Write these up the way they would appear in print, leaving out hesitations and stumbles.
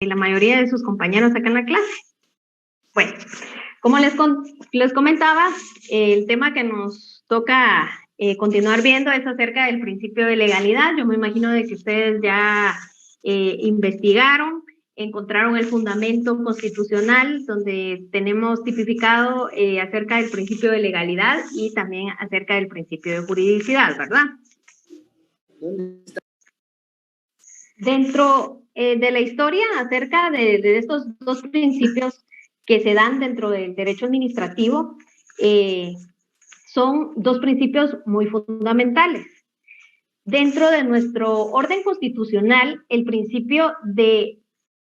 la mayoría de sus compañeros acá en la clase. Bueno, como les comentaba, el tema que nos toca continuar viendo es acerca del principio de legalidad. Yo me imagino de que ustedes ya investigaron, encontraron el fundamento constitucional donde tenemos tipificado acerca del principio de legalidad y también acerca del principio de juridicidad, ¿verdad? Dentro de la historia acerca de estos dos principios que se dan dentro del derecho administrativo, son dos principios muy fundamentales. Dentro de nuestro orden constitucional, el principio de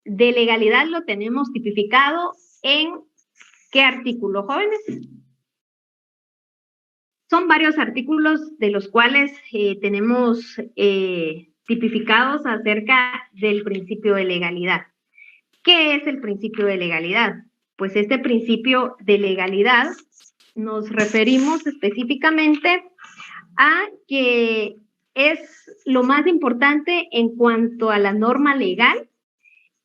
legalidad lo tenemos tipificado en ¿qué artículo, jóvenes? Son varios artículos de los cuales tenemos tipificados acerca del principio de legalidad. ¿Qué es el principio de legalidad? Pues este principio de legalidad nos referimos específicamente a que es lo más importante en cuanto a la norma legal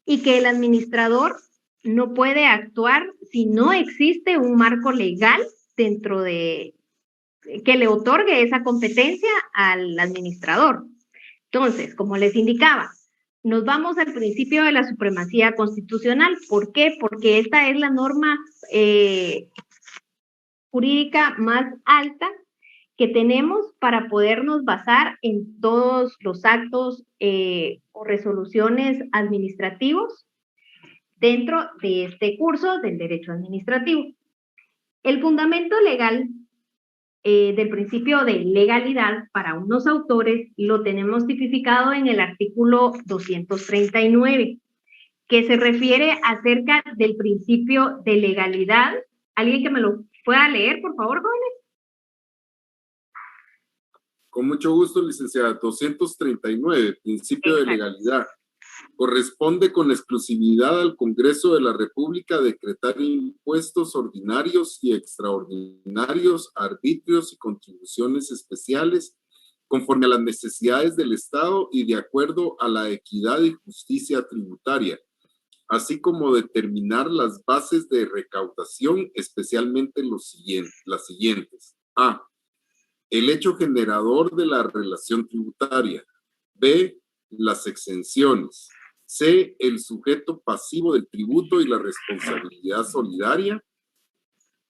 y que el administrador no puede actuar si no existe un marco legal dentro de que le otorgue esa competencia al administrador. Entonces, como les indicaba, nos vamos al principio de la supremacía constitucional. ¿Por qué? Porque esta es la norma jurídica más alta que tenemos para podernos basar en todos los actos o resoluciones administrativos dentro de este curso del derecho administrativo. El fundamento legal del principio de legalidad para unos autores lo tenemos tipificado en el artículo 239, que se refiere acerca del principio de legalidad. ¿Alguien que me lo pueda leer, por favor, jóvenes? Con mucho gusto, licenciada. 239, principio de legalidad. Corresponde con exclusividad al Congreso de la República decretar impuestos ordinarios y extraordinarios, arbitrios y contribuciones especiales conforme a las necesidades del Estado y de acuerdo a la equidad y justicia tributaria, así como determinar las bases de recaudación, especialmente las siguientes. A. El hecho generador de la relación tributaria. B. Las exenciones. C. El sujeto pasivo del tributo y la responsabilidad solidaria.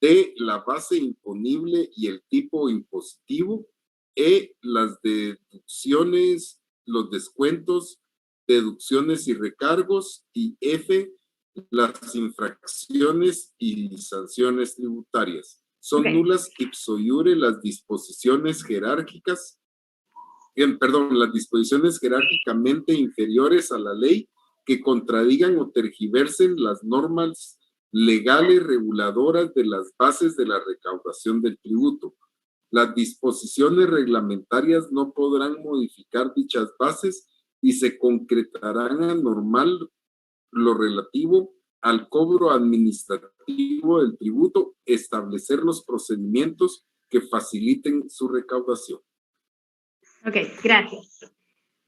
D. La base imponible y el tipo impositivo. E. Las deducciones, los descuentos, deducciones y recargos. Y F. Las infracciones y sanciones tributarias. Son nulas ipso iure las disposiciones jerárquicas, las disposiciones jerárquicamente inferiores a la ley que contradigan o tergiversen las normas legales reguladoras de las bases de la recaudación del tributo. Las disposiciones reglamentarias no podrán modificar dichas bases y se concretarán a normal lo relativo al cobro administrativo del tributo, establecer los procedimientos que faciliten su recaudación. Ok, gracias.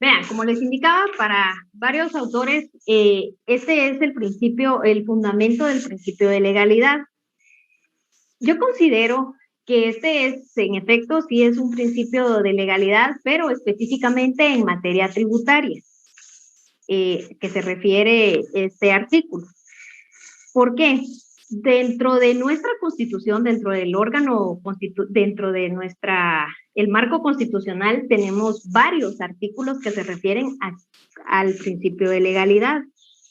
Vean, como les indicaba, para varios autores, este es el principio, el fundamento del principio de legalidad. Yo considero que este es, en efecto, sí es un principio de legalidad, pero específicamente en materia tributaria, que se refiere este artículo. ¿Por qué? Dentro de nuestra Constitución, dentro del órgano, dentro de el marco constitucional, tenemos varios artículos que se refieren al principio de legalidad.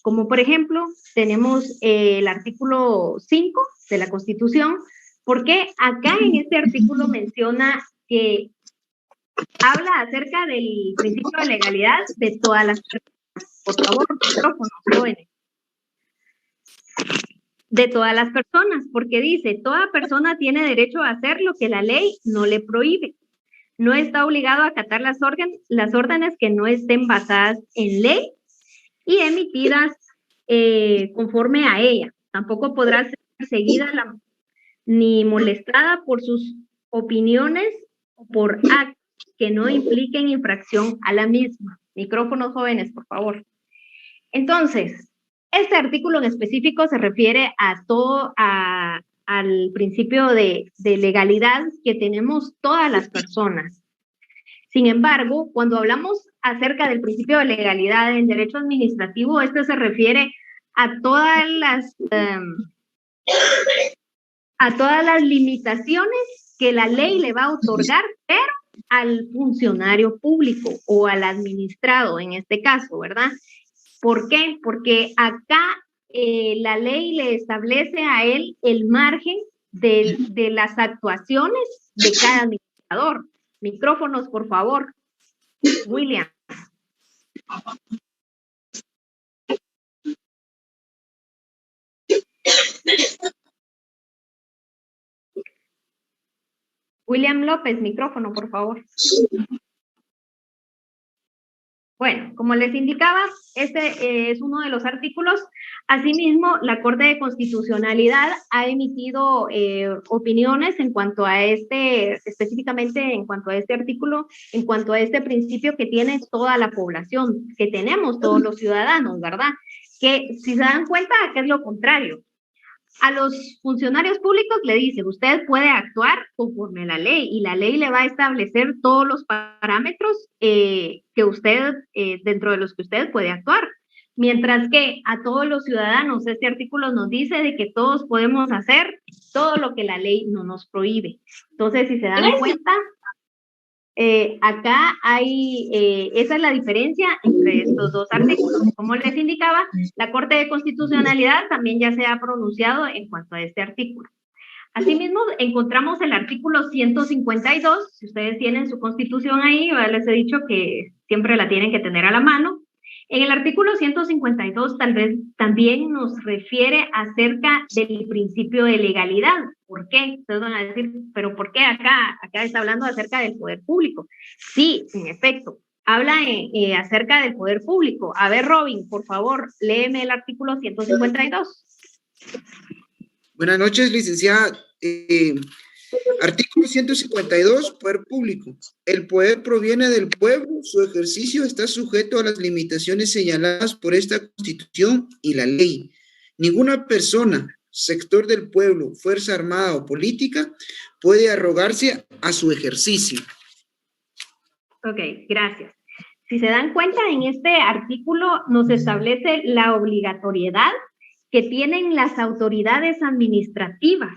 Como por ejemplo, tenemos el artículo 5 de la Constitución, porque acá en este artículo menciona que habla acerca del principio de legalidad de todas las personas. Por favor, micrófonos, jóvenes. De todas las personas, porque dice, toda persona tiene derecho a hacer lo que la ley no le prohíbe. No está obligado a acatar las órdenes que no estén basadas en ley y emitidas conforme a ella. Tampoco podrá ser perseguida ni molestada por sus opiniones o por actos que no impliquen infracción a la misma. Micrófonos, jóvenes, por favor. Entonces, Este artículo en específico se refiere a todo, al principio de legalidad que tenemos todas las personas. Sin embargo, cuando hablamos acerca del principio de legalidad en derecho administrativo, este se refiere a todas las limitaciones que la ley le va a otorgar, pero al funcionario público o al administrado en este caso, ¿verdad? ¿Por qué? Porque acá la ley le establece a él el margen de las actuaciones de cada administrador. Micrófonos, por favor. William. William López, micrófono, por favor. Bueno, como les indicaba, este es uno de los artículos. Asimismo, la Corte de Constitucionalidad ha emitido opiniones en cuanto a específicamente en cuanto a este artículo, en cuanto a este principio que tiene toda la población, que tenemos todos los ciudadanos, ¿verdad? Que si se dan cuenta, que es lo contrario. A los funcionarios públicos le dice, usted puede actuar conforme a la ley y la ley le va a establecer todos los parámetros que usted, dentro de los que usted puede actuar. Mientras que a todos los ciudadanos, este artículo nos dice de que todos podemos hacer todo lo que la ley no nos prohíbe. Entonces, si se dan cuenta, acá hay, esa es la diferencia entre estos dos artículos. Como les indicaba, la Corte de Constitucionalidad también ya se ha pronunciado en cuanto a este artículo. Asimismo, encontramos el artículo 152, si ustedes tienen su Constitución ahí, yo les he dicho que siempre la tienen que tener a la mano. En el artículo 152 tal vez también nos refiere acerca del principio de legalidad. ¿Por qué? Ustedes van a decir, ¿pero por qué acá está hablando acerca del poder público? Sí, en efecto, habla acerca del poder público. A ver, Robin, por favor, léeme el artículo 152. Buenas noches, licenciada. Artículo 152, poder público. El poder proviene del pueblo, su ejercicio está sujeto a las limitaciones señaladas por esta Constitución y la ley. Ninguna persona, sector del pueblo, fuerza armada o política puede arrogarse a su ejercicio. Ok, gracias. Si se dan cuenta, en este artículo nos establece la obligatoriedad que tienen las autoridades administrativas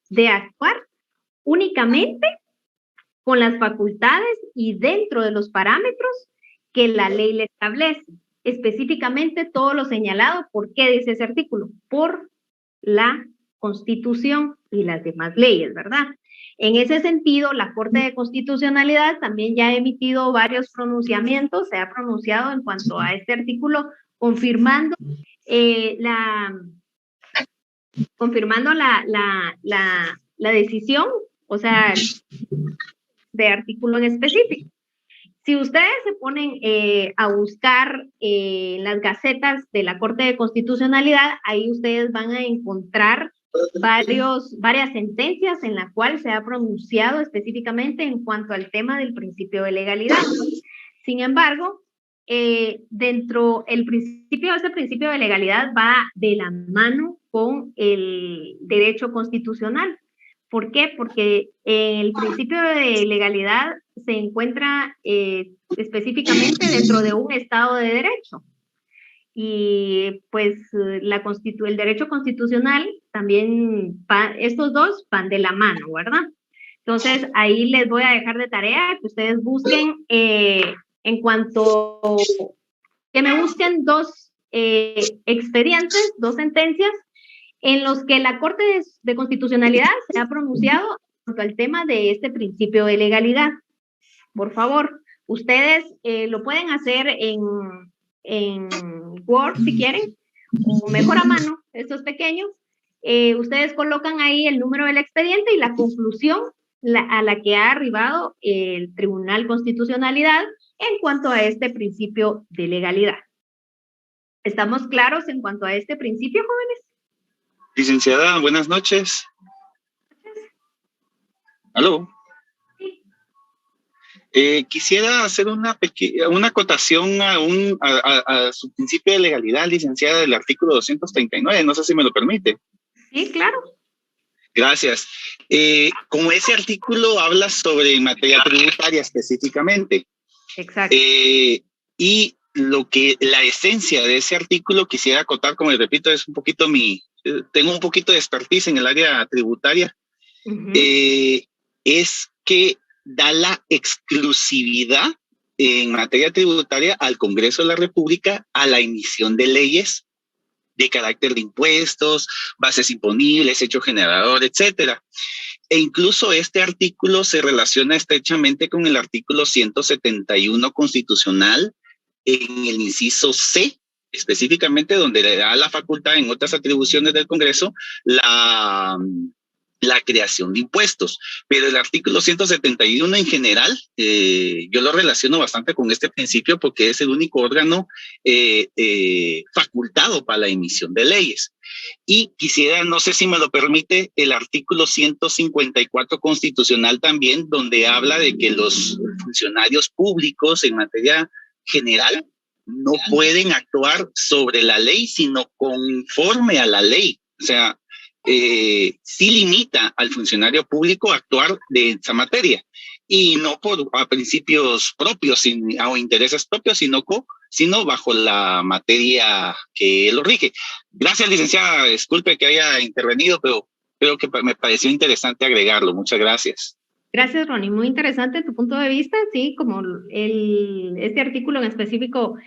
de actuar únicamente con las facultades y dentro de los parámetros que la ley le establece. Específicamente todo lo señalado. ¿Por qué dice ese artículo? Por la Constitución y las demás leyes, ¿verdad? En ese sentido, la Corte de Constitucionalidad también ya ha emitido varios pronunciamientos, se ha pronunciado en cuanto a este artículo, confirmando la decisión, o sea, de artículo en específico. Si ustedes se ponen a buscar las gacetas de la Corte de Constitucionalidad, ahí ustedes van a encontrar varias sentencias en las cuales se ha pronunciado específicamente en cuanto al tema del principio de legalidad. Sin embargo, ese principio de legalidad va de la mano con el derecho constitucional. ¿Por qué? Porque el principio de legalidad se encuentra específicamente dentro de un Estado de Derecho. Y pues el derecho constitucional también, estos dos van de la mano, ¿verdad? Entonces, ahí les voy a dejar de tarea que ustedes busquen en cuanto que me busquen dos expedientes, dos sentencias en los que la Corte de Constitucionalidad se ha pronunciado en cuanto al tema de este principio de legalidad. Por favor, ustedes lo pueden hacer en Word si quieren, o mejor a mano, esto es pequeño. Ustedes colocan ahí el número del expediente y la conclusión a la que ha arribado el Tribunal Constitucionalidad en cuanto a este principio de legalidad. ¿Estamos claros en cuanto a este principio, jóvenes? Licenciada, buenas noches. ¿Aló? Sí. Quisiera hacer una acotación a su principio de legalidad, licenciada, del artículo 239. No sé si me lo permite. Sí, claro. Gracias. Como ese artículo habla sobre materia tributaria específicamente. Exacto. Y la esencia de ese artículo quisiera acotar, como les repito, es un poquito tengo un poquito de expertise en el área tributaria. Es que da la exclusividad en materia tributaria al Congreso de la República a la emisión de leyes de carácter de impuestos, bases imponibles, hecho generador, etcétera. E incluso este artículo se relaciona estrechamente con el artículo 171 constitucional en el inciso C, específicamente donde le da la facultad en otras atribuciones del Congreso la creación de impuestos. Pero el artículo 171 en general, yo lo relaciono bastante con este principio porque es el único órgano facultado para la emisión de leyes. Y quisiera, no sé si me lo permite, el artículo 154 constitucional también, donde habla de que los funcionarios públicos en materia general no pueden actuar sobre la ley, sino conforme a la ley. O sea, sí limita al funcionario público a actuar de esa materia y no a principios propios o intereses propios, sino bajo la materia que lo rige. Gracias, licenciada. Disculpe que haya intervenido, pero creo que me pareció interesante agregarlo. Muchas gracias. Gracias, Ronnie. Muy interesante tu punto de vista. Sí, como este artículo en específico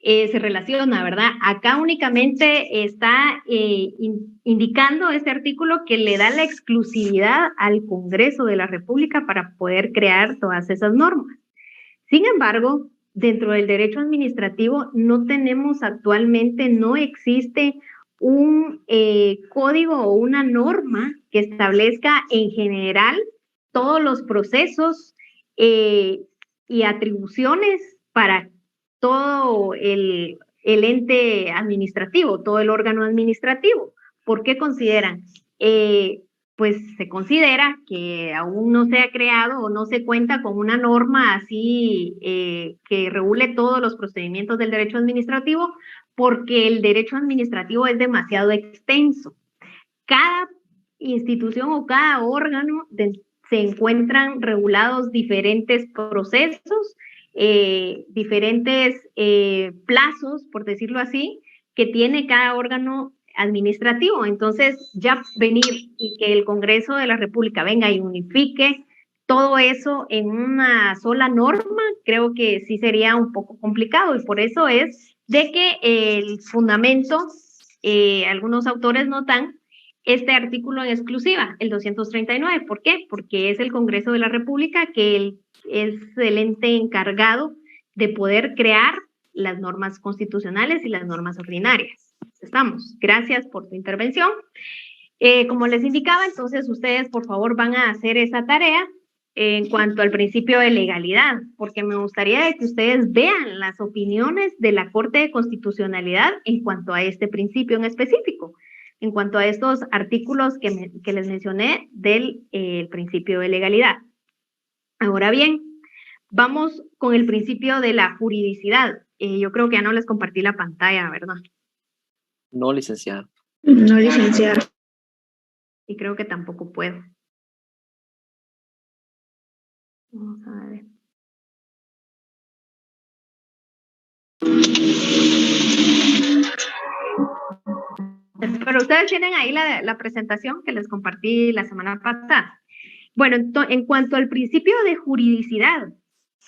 se relaciona, ¿verdad? Acá únicamente está indicando este artículo que le da la exclusividad al Congreso de la República para poder crear todas esas normas. Sin embargo, dentro del derecho administrativo no tenemos actualmente, no existe un código o una norma que establezca en general todos los procesos y atribuciones para todo el ente administrativo, todo el órgano administrativo. ¿Por qué consideran? Pues se considera que aún no se ha creado o no se cuenta con una norma así que regule todos los procedimientos del derecho administrativo, porque el derecho administrativo es demasiado extenso. Cada institución o cada órgano se encuentran regulados diferentes procesos, diferentes plazos, por decirlo así, que tiene cada órgano administrativo. Entonces, ya venir y que el Congreso de la República venga y unifique todo eso en una sola norma, creo que sí sería un poco complicado, y por eso es de que el fundamento, algunos autores notan este artículo en exclusiva, el 239. ¿Por qué? Porque es el Congreso de la República que es el ente encargado de poder crear las normas constitucionales y las normas ordinarias. Estamos. Gracias por tu intervención. Como les indicaba, entonces ustedes por favor van a hacer esa tarea en cuanto al principio de legalidad, porque me gustaría que ustedes vean las opiniones de la Corte de Constitucionalidad en cuanto a este principio en específico, en cuanto a estos artículos que les mencioné del principio de legalidad. Ahora bien, vamos con el principio de la juridicidad. Yo creo que ya no les compartí la pantalla, ¿verdad? No, licenciada. No, licenciada. Y creo que tampoco puedo. Vamos a ver. Pero ustedes tienen ahí la presentación que les compartí la semana pasada. Bueno, en cuanto al principio de juridicidad,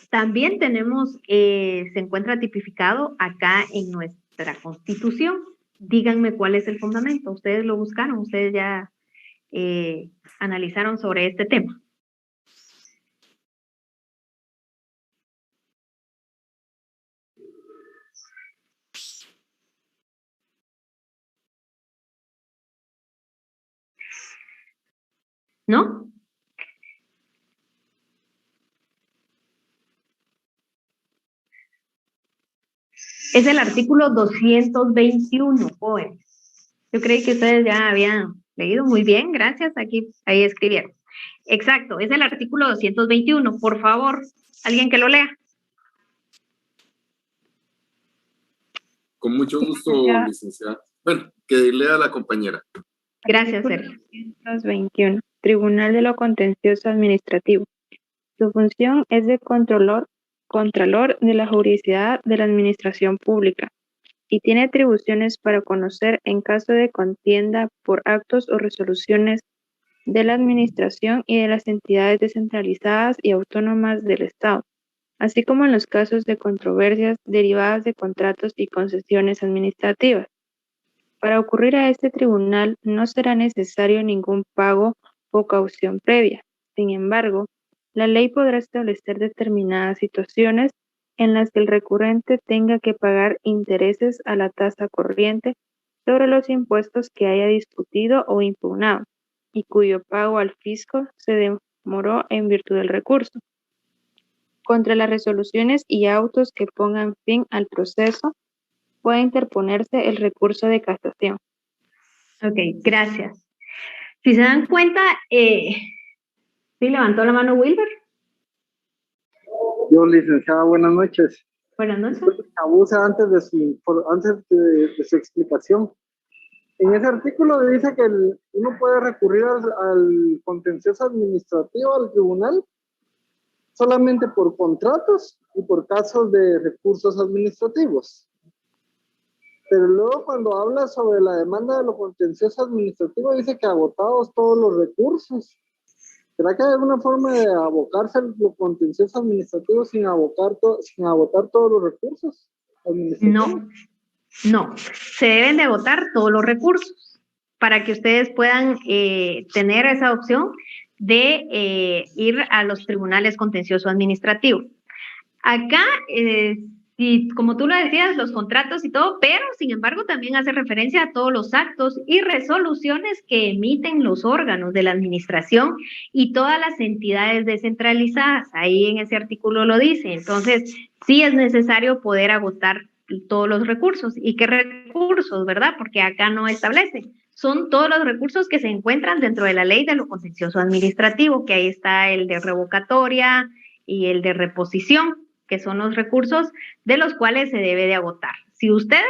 también tenemos, se encuentra tipificado acá en nuestra Constitución. Díganme cuál es el fundamento. Ustedes lo buscaron, ustedes ya analizaron sobre este tema. ¿No? Es el artículo 221, jóvenes. Yo creí que ustedes ya habían leído muy bien, gracias, ahí escribieron. Exacto, es el artículo 221. Por favor, alguien que lo lea. Con mucho gusto, licenciada. Bueno, que lea la compañera. Gracias, Sergio. 221. Tribunal de lo Contencioso Administrativo. Su función es de contralor de la juridicidad de la administración pública y tiene atribuciones para conocer en caso de contienda por actos o resoluciones de la administración y de las entidades descentralizadas y autónomas del Estado, así como en los casos de controversias derivadas de contratos y concesiones administrativas. Para ocurrir a este tribunal no será necesario ningún pago o caución previa. Sin embargo, la ley podrá establecer determinadas situaciones en las que el recurrente tenga que pagar intereses a la tasa corriente sobre los impuestos que haya discutido o impugnado y cuyo pago al fisco se demoró en virtud del recurso. Contra las resoluciones y autos que pongan fin al proceso, puede interponerse el recurso de casación. Ok, gracias. Si se dan cuenta, ¿sí levantó la mano Wilber? Yo, licenciada, buenas noches. Buenas noches. Abusa antes de su explicación. En ese artículo dice que uno puede recurrir al contencioso administrativo, al tribunal, solamente por contratos y por casos de recursos administrativos. Pero luego cuando habla sobre la demanda de lo contencioso administrativo, dice que agotados todos los recursos. ¿Será que hay alguna forma de abocarse al contencioso administrativo sin agotar todos los recursos administrativos? No. Se deben de agotar todos los recursos para que ustedes puedan tener esa opción de ir a los tribunales contencioso administrativos. Acá, y como tú lo decías, los contratos y todo, pero sin embargo también hace referencia a todos los actos y resoluciones que emiten los órganos de la administración y todas las entidades descentralizadas. Ahí en ese artículo lo dice. Entonces, sí es necesario poder agotar todos los recursos. ¿Y qué recursos, verdad? Porque acá no establece. Son todos los recursos que se encuentran dentro de la ley de lo contencioso administrativo, que ahí está el de revocatoria y el de reposición, que son los recursos de los cuales se debe de agotar. Si ustedes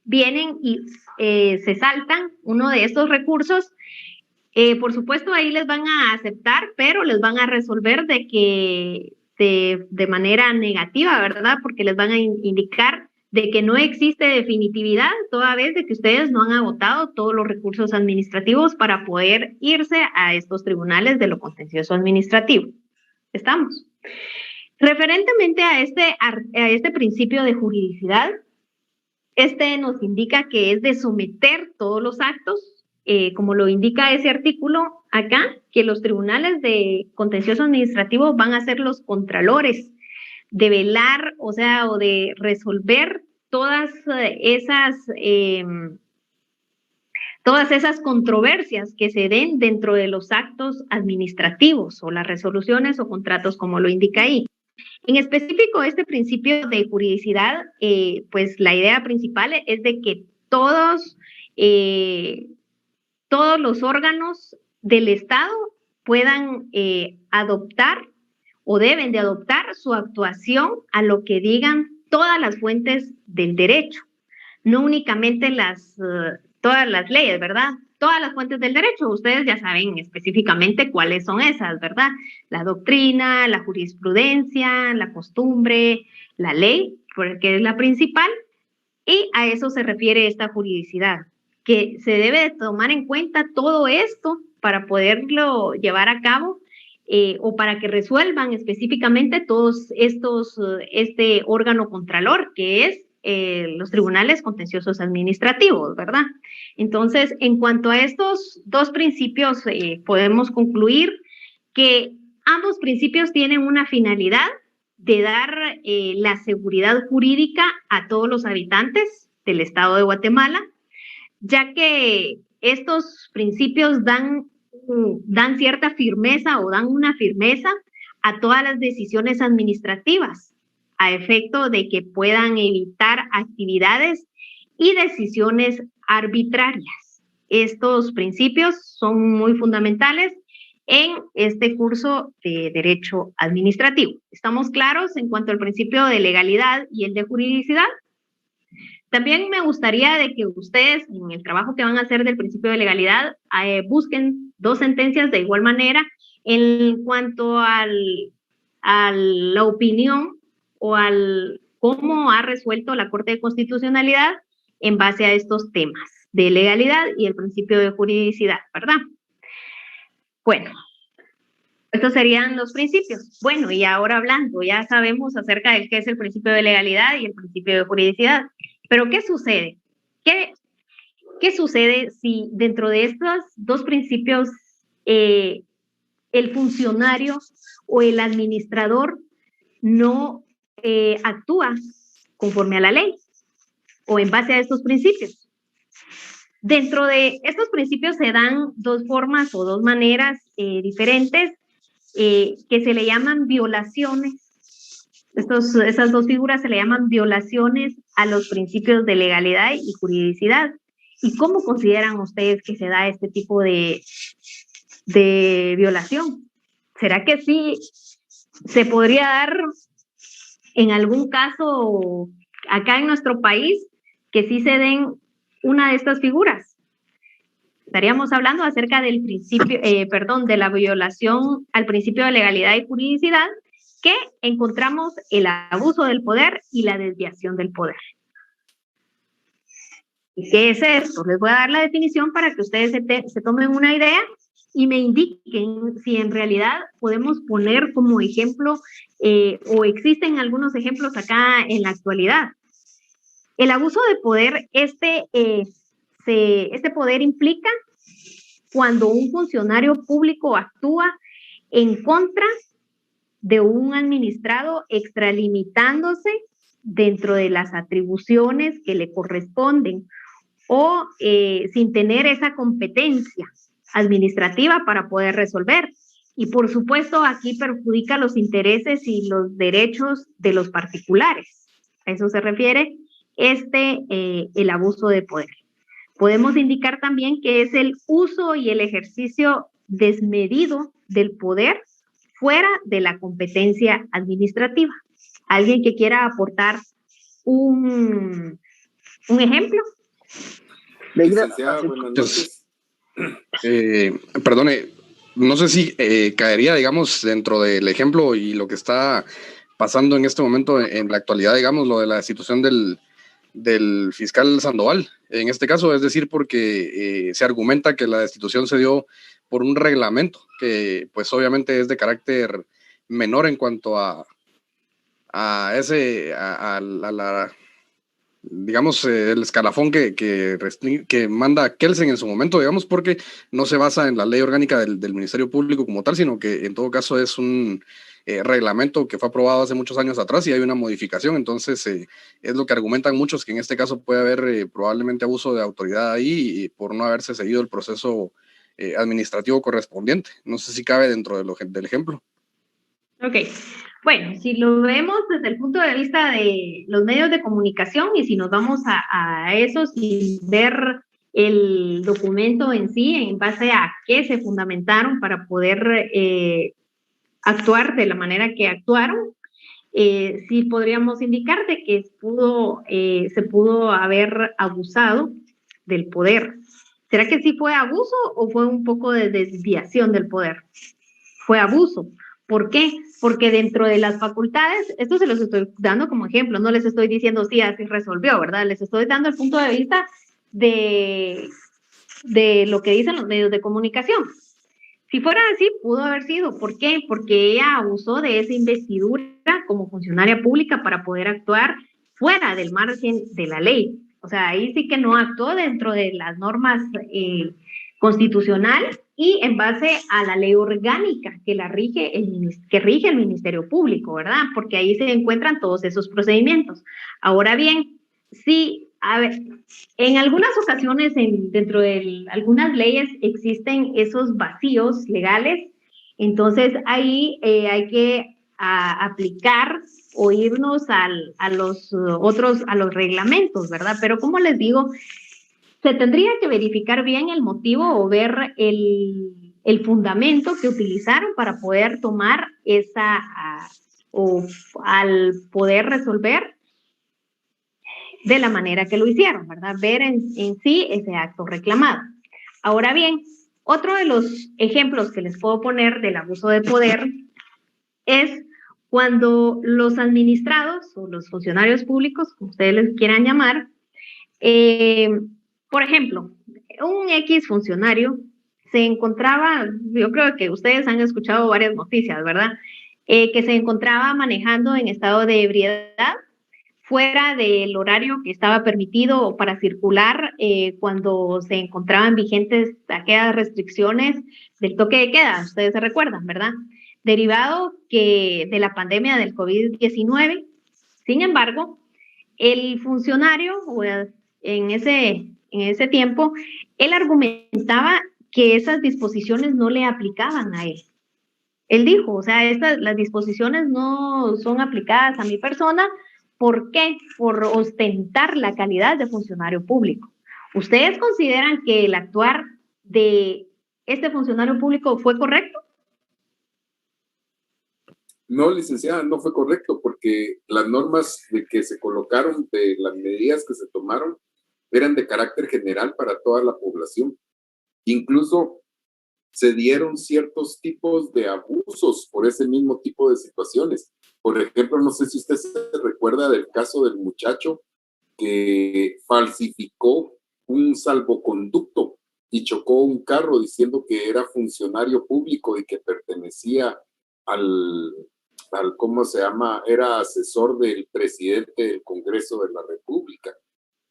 vienen y se saltan uno de estos recursos, por supuesto ahí les van a aceptar, pero les van a resolver de manera negativa, ¿verdad? Porque les van a indicar de que no existe definitividad toda vez de que ustedes no han agotado todos los recursos administrativos para poder irse a estos tribunales de lo contencioso administrativo. ¿Estamos? Referentemente a este principio de juridicidad, nos indica que es de someter todos los actos, como lo indica ese artículo acá, que los tribunales de contencioso administrativo van a ser los contralores de velar, o de resolver todas esas controversias que se den dentro de los actos administrativos o las resoluciones o contratos, como lo indica ahí. En específico, este principio de juridicidad, pues la idea principal es de que todos los órganos del Estado puedan adoptar o deben de adoptar su actuación a lo que digan todas las fuentes del derecho, no únicamente todas las leyes, ¿verdad? Todas las fuentes del derecho, ustedes ya saben específicamente cuáles son esas, ¿verdad? La doctrina, la jurisprudencia, la costumbre, la ley, porque es la principal, y a eso se refiere esta juridicidad, que se debe de tomar en cuenta todo esto para poderlo llevar a cabo o para que resuelvan específicamente todos este órgano contralor, que es los tribunales contenciosos administrativos, ¿verdad? Entonces, en cuanto a estos dos principios, podemos concluir que ambos principios tienen una finalidad de dar la seguridad jurídica a todos los habitantes del Estado de Guatemala, ya que estos principios dan cierta firmeza o dan una firmeza a todas las decisiones administrativas, a efecto de que puedan evitar actividades y decisiones arbitrarias. Estos principios son muy fundamentales en este curso de Derecho Administrativo. ¿Estamos claros en cuanto al principio de legalidad y el de juridicidad? También me gustaría de que ustedes, en el trabajo que van a hacer del principio de legalidad, busquen 2 sentencias de igual manera en cuanto a la opinión o al cómo ha resuelto la Corte de Constitucionalidad en base a estos temas de legalidad y el principio de juridicidad, ¿verdad? Bueno, estos serían los principios. Bueno, y ahora hablando, ya sabemos acerca de qué es el principio de legalidad y el principio de juridicidad. Pero ¿qué sucede? ¿Qué sucede si dentro de estos 2 principios el funcionario o el administrador no actúa conforme a la ley o en base a estos principios? Dentro de estos principios se dan 2 formas o 2 maneras diferentes que se le llaman violaciones. Esas 2 figuras se le llaman violaciones a los principios de legalidad y juridicidad. ¿Y cómo consideran ustedes que se da este tipo de violación? ¿Será que sí se podría dar en algún caso acá en nuestro país que sí se den una de estas figuras? Estaríamos hablando acerca del principio, de la violación al principio de legalidad y juridicidad, que encontramos el abuso del poder y la desviación del poder. ¿Y qué es esto? Les voy a dar la definición para que ustedes se tomen una idea y me indiquen si en realidad podemos poner como ejemplo o existen algunos ejemplos acá en la actualidad. El abuso de poder, este poder implica cuando un funcionario público actúa en contra de un administrado extralimitándose dentro de las atribuciones que le corresponden o sin tener esa competencia administrativa para poder resolver. Y por supuesto aquí perjudica los intereses y los derechos de los particulares. A eso se refiere el abuso de poder. Podemos indicar también que es el uso y el ejercicio desmedido del poder fuera de la competencia administrativa. ¿Alguien que quiera aportar un ejemplo? Licenciada, buenas noches. Perdone, no sé si caería, digamos, dentro del ejemplo y lo que está pasando en este momento en la actualidad, digamos, lo de la destitución del fiscal Sandoval, en este caso, es decir, porque se argumenta que la destitución se dio por un reglamento que pues obviamente es de carácter menor en cuanto a la digamos, el escalafón que manda Kelsen en su momento, digamos, porque no se basa en la ley orgánica del Ministerio Público como tal, sino que en todo caso es un reglamento que fue aprobado hace muchos años atrás y hay una modificación. Entonces es lo que argumentan muchos, que en este caso puede haber probablemente abuso de autoridad ahí por no haberse seguido el proceso administrativo correspondiente. No sé si cabe dentro del ejemplo. Ok. Bueno, si lo vemos desde el punto de vista de los medios de comunicación y si nos vamos a eso sin ver el documento en sí, en base a qué se fundamentaron para poder actuar de la manera que actuaron, sí podríamos indicar de que se pudo haber abusado del poder. ¿Será que sí fue abuso o fue un poco de desviación del poder? Fue abuso. ¿Por qué? Porque dentro de las facultades, esto se los estoy dando como ejemplo, no les estoy diciendo sí, así resolvió, ¿verdad? Les estoy dando el punto de vista de lo que dicen los medios de comunicación. Si fuera así, pudo haber sido. ¿Por qué? Porque ella abusó de esa investidura como funcionaria pública para poder actuar fuera del margen de la ley. O sea, ahí sí que no actuó dentro de las normas constitucionales y en base a la ley orgánica que rige el Ministerio Público, ¿verdad? Porque ahí se encuentran todos esos procedimientos. Ahora bien, sí, a ver, en algunas ocasiones dentro de algunas leyes existen esos vacíos legales, entonces ahí hay que aplicar o irnos a los reglamentos, ¿verdad? Pero como les digo, se tendría que verificar bien el motivo o ver el fundamento que utilizaron para poder tomar o al poder resolver de la manera que lo hicieron, ¿verdad? Ver en sí ese acto reclamado. Ahora bien, otro de los ejemplos que les puedo poner del abuso de poder es cuando los administrados o los funcionarios públicos, como ustedes les quieran llamar, por ejemplo, un X funcionario se encontraba, yo creo que ustedes han escuchado varias noticias, ¿verdad? Que se encontraba manejando en estado de ebriedad fuera del horario que estaba permitido para circular cuando se encontraban vigentes aquellas restricciones del toque de queda, ustedes se recuerdan, ¿verdad? Derivado de la pandemia del COVID-19. Sin embargo, el funcionario en ese tiempo, él argumentaba que esas disposiciones no le aplicaban a él. Él dijo, o sea, las disposiciones no son aplicadas a mi persona. ¿Por qué? Por ostentar la calidad de funcionario público. ¿Ustedes consideran que el actuar de este funcionario público fue correcto? No, licenciada, no fue correcto, porque las normas de que se colocaron, de las medidas que se tomaron, eran de carácter general para toda la población. Incluso se dieron ciertos tipos de abusos por ese mismo tipo de situaciones. Por ejemplo, no sé si usted se recuerda del caso del muchacho que falsificó un salvoconducto y chocó un carro diciendo que era funcionario público y que pertenecía al ¿cómo se llama? Era asesor del presidente del Congreso de la República.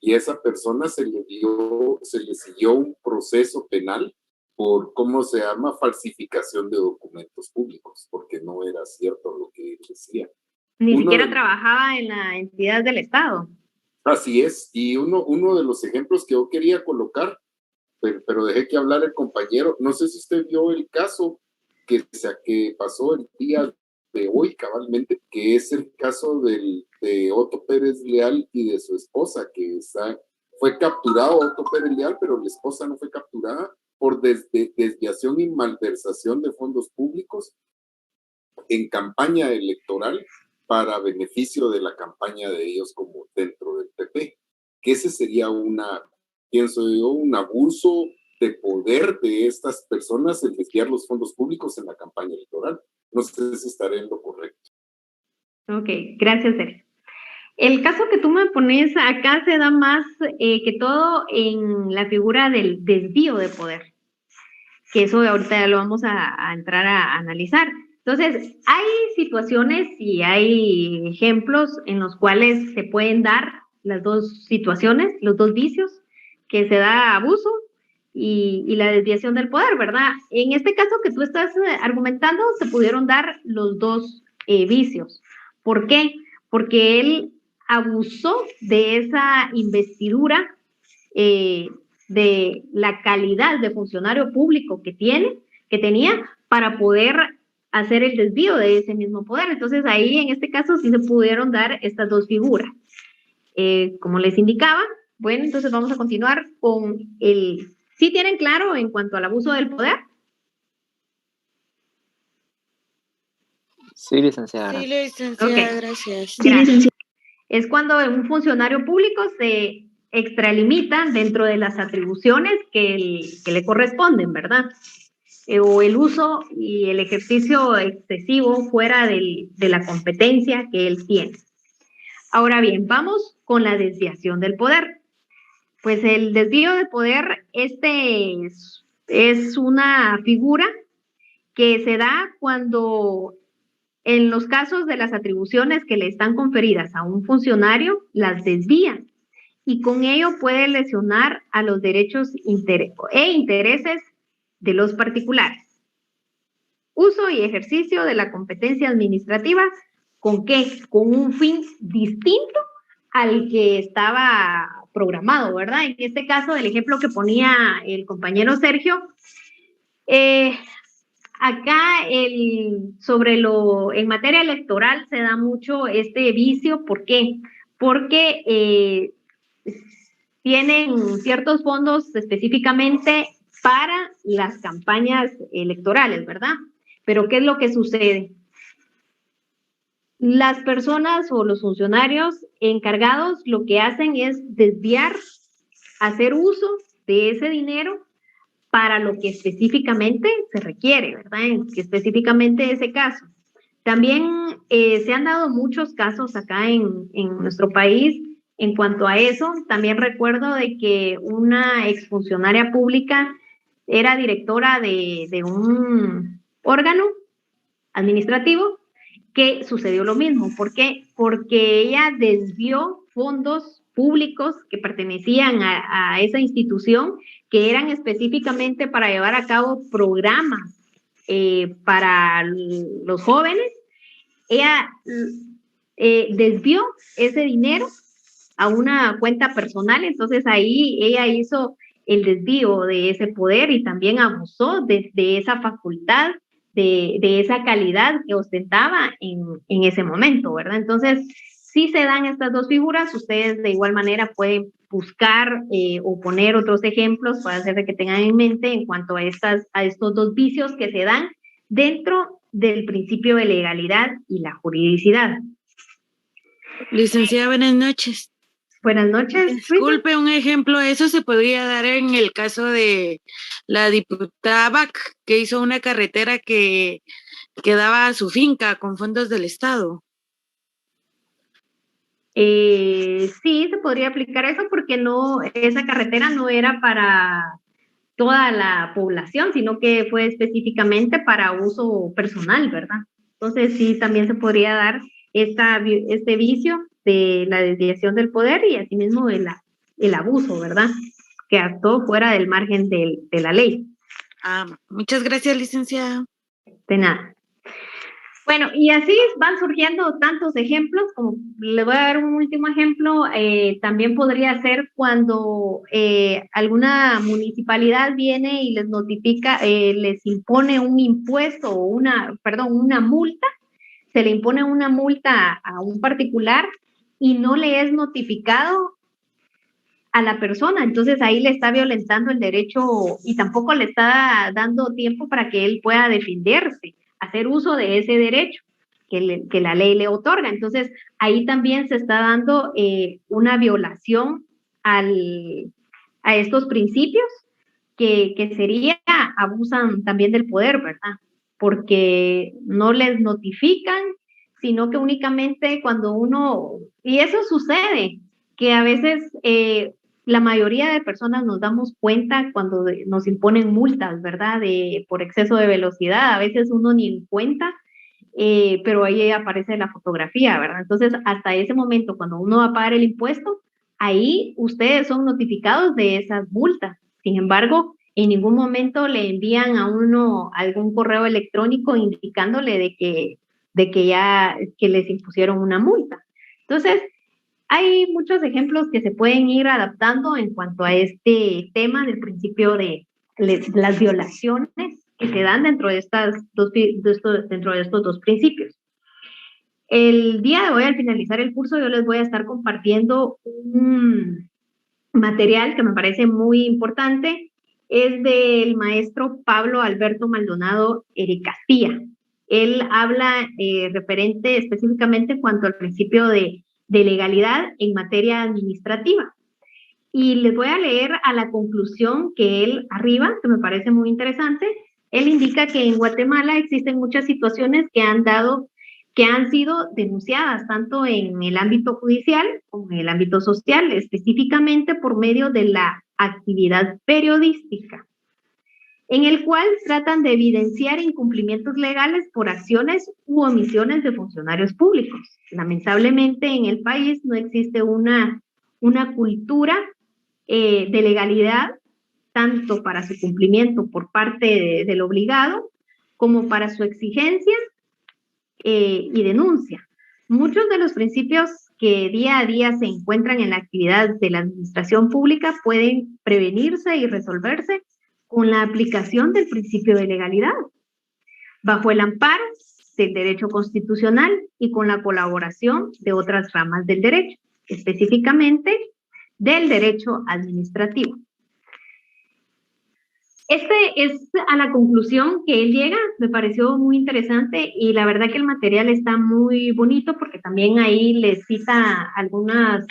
Y esa persona se le siguió un proceso penal por, ¿cómo se llama?, falsificación de documentos públicos, porque no era cierto lo que él decía. Ni siquiera trabajaba en la entidad del Estado. Así es, y uno de los ejemplos que yo quería colocar, pero dejé que hablar el compañero, no sé si usted vio el caso que pasó el día de hoy cabalmente, que es el caso de Otto Pérez Leal y de su esposa, que fue capturado Otto Pérez Leal, pero la esposa no fue capturada por desviación y malversación de fondos públicos en campaña electoral para beneficio de la campaña de ellos como dentro del PP, que ese sería pienso yo, un abuso de poder de estas personas en desviar los fondos públicos en la campaña electoral. No sé si estaré en lo correcto. Ok, gracias, Sergio. El caso que tú me pones acá se da más que todo en la figura del desvío de poder, que eso ahorita ya lo vamos a entrar a analizar. Entonces, hay situaciones y hay ejemplos en los cuales se pueden dar las dos situaciones, los dos vicios, que se da abuso y la desviación del poder, ¿verdad? En este caso que tú estás argumentando, se pudieron dar los dos vicios. ¿Por qué? Porque él abusó de esa investidura, de la calidad de funcionario público que tenía para poder hacer el desvío de ese mismo poder. Entonces ahí en este caso sí se pudieron dar estas dos figuras. Como les indicaba, bueno, entonces vamos a continuar con ¿sí tienen claro en cuanto al abuso del poder? Sí, licenciada. Sí, licenciada, Okay. gracias. Gracias. Es cuando un funcionario público se extralimita dentro de las atribuciones que le corresponden, ¿verdad? O el uso y el ejercicio excesivo fuera de la competencia que él tiene. Ahora bien, vamos con la desviación del poder. Pues el desvío de poder, es una figura que se da cuando en los casos de las atribuciones que le están conferidas a un funcionario, las desvían y con ello puede lesionar a los derechos e intereses de los particulares. Uso y ejercicio de la competencia administrativa, ¿con qué? Con un fin distinto al que estaba programado, ¿verdad? En este caso, el ejemplo que ponía el compañero Sergio, acá en materia electoral se da mucho este vicio. ¿Por qué? Porque tienen ciertos fondos específicamente para las campañas electorales, ¿verdad? Pero ¿qué es lo que sucede? Las personas o los funcionarios encargados lo que hacen es desviar, hacer uso de ese dinero para lo que específicamente se requiere, ¿verdad? Específicamente ese caso. También se han dado muchos casos acá en nuestro país en cuanto a eso. También recuerdo de que una exfuncionaria pública era directora de un órgano administrativo que sucedió lo mismo. ¿Por qué? Porque ella desvió fondos públicos que pertenecían a esa institución, que eran específicamente para llevar a cabo programas para los jóvenes. Ella desvió ese dinero a una cuenta personal, entonces ahí ella hizo el desvío de ese poder y también abusó de esa facultad, de esa calidad que ostentaba en ese momento, ¿verdad? Entonces, si se dan estas dos figuras, ustedes de igual manera pueden buscar o poner otros ejemplos para hacer que tengan en mente en cuanto a estos dos vicios que se dan dentro del principio de legalidad y la juridicidad. Licenciada, buenas noches. Buenas noches. Disculpe, un ejemplo, eso se podría dar en el caso de la diputada Bach, que hizo una carretera que daba a su finca con fondos del Estado. Sí, se podría aplicar eso porque esa carretera no era para toda la población, sino que fue específicamente para uso personal, ¿verdad? Entonces sí, también se podría dar este vicio de la desviación del poder y asimismo el abuso, ¿verdad? Que actuó fuera del margen de la ley. Muchas gracias, licenciada. De nada. Bueno, y así van surgiendo tantos ejemplos, como les voy a dar un último ejemplo, también podría ser cuando alguna municipalidad viene y les notifica, les impone un impuesto o una multa, se le impone una multa a un particular y no le es notificado a la persona, entonces ahí le está violentando el derecho y tampoco le está dando tiempo para que él pueda defenderse, hacer uso de ese derecho que la ley le otorga. Entonces, ahí también se está dando una violación a estos principios que sería, abusan también del poder, ¿verdad? Porque no les notifican, sino que únicamente cuando y eso sucede, que a veces la mayoría de personas nos damos cuenta cuando nos imponen multas, ¿verdad? Por exceso de velocidad, a veces uno ni en cuenta, pero ahí aparece la fotografía, ¿verdad? Entonces, hasta ese momento, cuando uno va a pagar el impuesto, ahí ustedes son notificados de esas multas. Sin embargo, en ningún momento le envían a uno algún correo electrónico indicándole de que les impusieron una multa. Entonces, hay muchos ejemplos que se pueden ir adaptando en cuanto a este tema del principio de las violaciones que se dan dentro de estos dos principios. El día de hoy, al finalizar el curso, yo les voy a estar compartiendo un material que me parece muy importante. Es del maestro Pablo Alberto Maldonado Castilla. Él habla referente específicamente en cuanto al principio de legalidad en materia administrativa. Y les voy a leer a la conclusión que él arriba, que me parece muy interesante. Él indica que en Guatemala existen muchas situaciones que han sido denunciadas tanto en el ámbito judicial como en el ámbito social, específicamente por medio de la actividad periodística, en el cual tratan de evidenciar incumplimientos legales por acciones u omisiones de funcionarios públicos. Lamentablemente en el país no existe una cultura de legalidad, tanto para su cumplimiento por parte del obligado, como para su exigencia y denuncia. Muchos de los principios que día a día se encuentran en la actividad de la administración pública pueden prevenirse y resolverse con la aplicación del principio de legalidad, bajo el amparo del derecho constitucional y con la colaboración de otras ramas del derecho, específicamente del derecho administrativo. Este es a la conclusión que él llega, me pareció muy interesante y la verdad que el material está muy bonito porque también ahí le cita algunas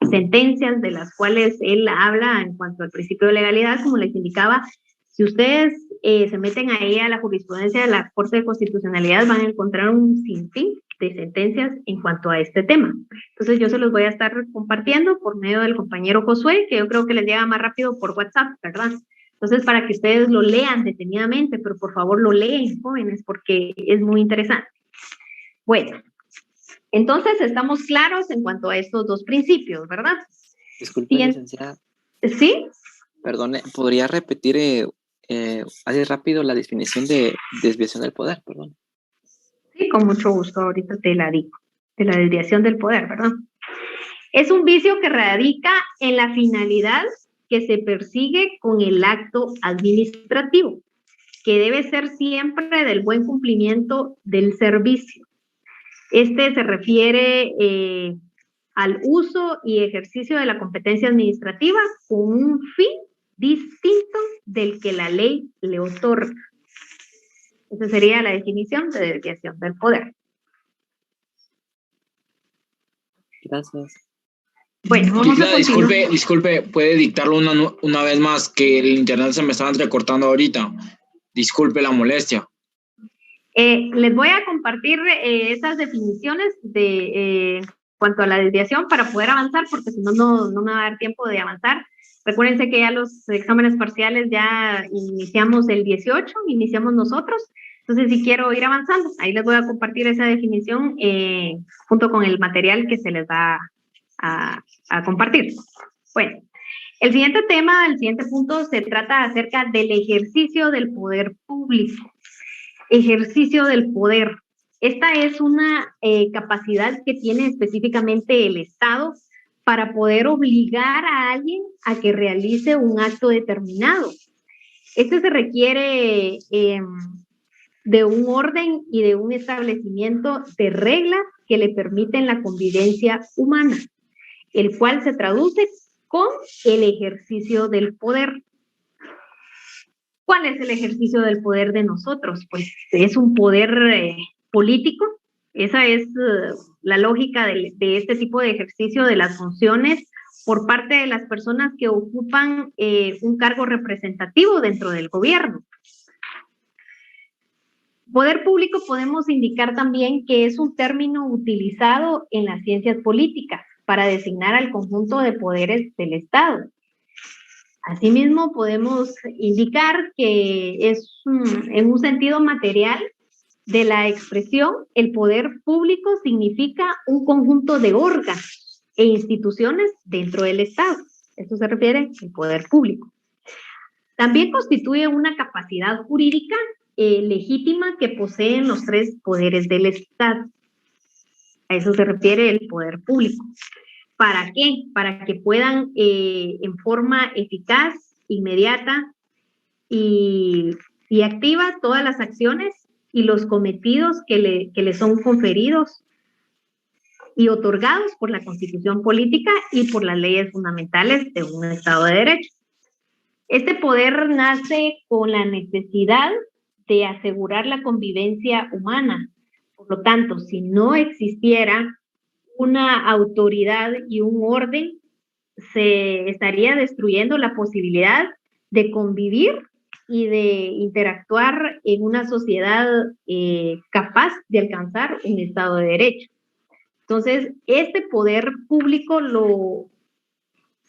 sentencias de las cuales él habla en cuanto al principio de legalidad, como les indicaba. Si ustedes se meten ahí a la jurisprudencia de la Corte de Constitucionalidad van a encontrar un sinfín de sentencias en cuanto a este tema. Entonces yo se los voy a estar compartiendo por medio del compañero Josué, que yo creo que les llega más rápido por WhatsApp, ¿verdad? Entonces, para que ustedes lo lean detenidamente, pero por favor lo leen, jóvenes, porque es muy interesante. Bueno, entonces estamos claros en cuanto a estos dos principios, ¿verdad? Disculpe, licenciada. ¿Sí? Perdone, ¿podría repetir así rápido la definición de desviación del poder? Perdón. Sí, con mucho gusto, ahorita te la digo. De la desviación del poder, ¿verdad? Es un vicio que radica en la finalidad que se persigue con el acto administrativo, que debe ser siempre del buen cumplimiento del servicio. Este se refiere al uso y ejercicio de la competencia administrativa con un fin distinto del que la ley le otorga. Esa sería la definición de desviación del poder. Gracias. Bueno, vamos a continuar. Disculpe, puede dictarlo una vez más, que el internet se me estaba entrecortando ahorita. Disculpe la molestia. Les voy a compartir esas definiciones de cuanto a la desviación para poder avanzar, porque si no, no me va a dar tiempo de avanzar. Recuérdense que ya los exámenes parciales ya iniciamos el 18, iniciamos nosotros. Entonces, si quiero ir avanzando, ahí les voy a compartir esa definición junto con el material que se les va a compartir. Bueno, el siguiente punto se trata acerca del ejercicio del poder público. Ejercicio del poder. Esta es una capacidad que tiene específicamente el Estado para poder obligar a alguien a que realice un acto determinado. Este se requiere de un orden y de un establecimiento de reglas que le permiten la convivencia humana, el cual se traduce con el ejercicio del poder. ¿Cuál es el ejercicio del poder de nosotros? Pues es un poder político. Esa es la lógica de este tipo de ejercicio de las funciones por parte de las personas que ocupan un cargo representativo dentro del gobierno. Poder público podemos indicar también que es un término utilizado en las ciencias políticas para designar al conjunto de poderes del Estado. Asimismo, podemos indicar que es en un sentido material de la expresión, el poder público significa un conjunto de órganos e instituciones dentro del Estado. Esto se refiere al poder público. También constituye una capacidad jurídica legítima que poseen los tres poderes del Estado. A eso se refiere el poder público. ¿Para qué? Para que puedan en forma eficaz, inmediata y activa todas las acciones y los cometidos que le son conferidos y otorgados por la Constitución política y por las leyes fundamentales de un Estado de Derecho. Este poder nace con la necesidad de asegurar la convivencia humana. Por lo tanto, si no existiera una autoridad y un orden, se estaría destruyendo la posibilidad de convivir y de interactuar en una sociedad capaz de alcanzar un Estado de Derecho. Entonces, este poder público,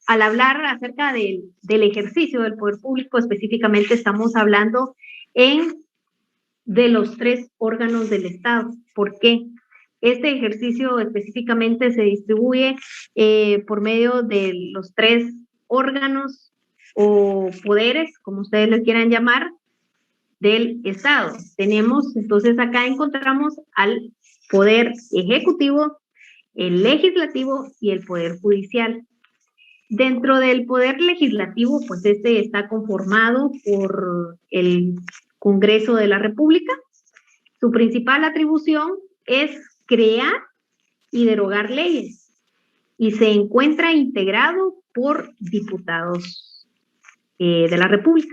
al hablar acerca del ejercicio del poder público, específicamente estamos hablando de los tres órganos del Estado. ¿Por qué? Este ejercicio específicamente se distribuye por medio de los tres órganos o poderes, como ustedes les quieran llamar, del Estado. Tenemos, entonces acá encontramos al poder ejecutivo, el legislativo y el poder judicial. Dentro del poder legislativo, pues este está conformado por el Congreso de la República. Su principal atribución es crear y derogar leyes y se encuentra integrado por diputados de la República.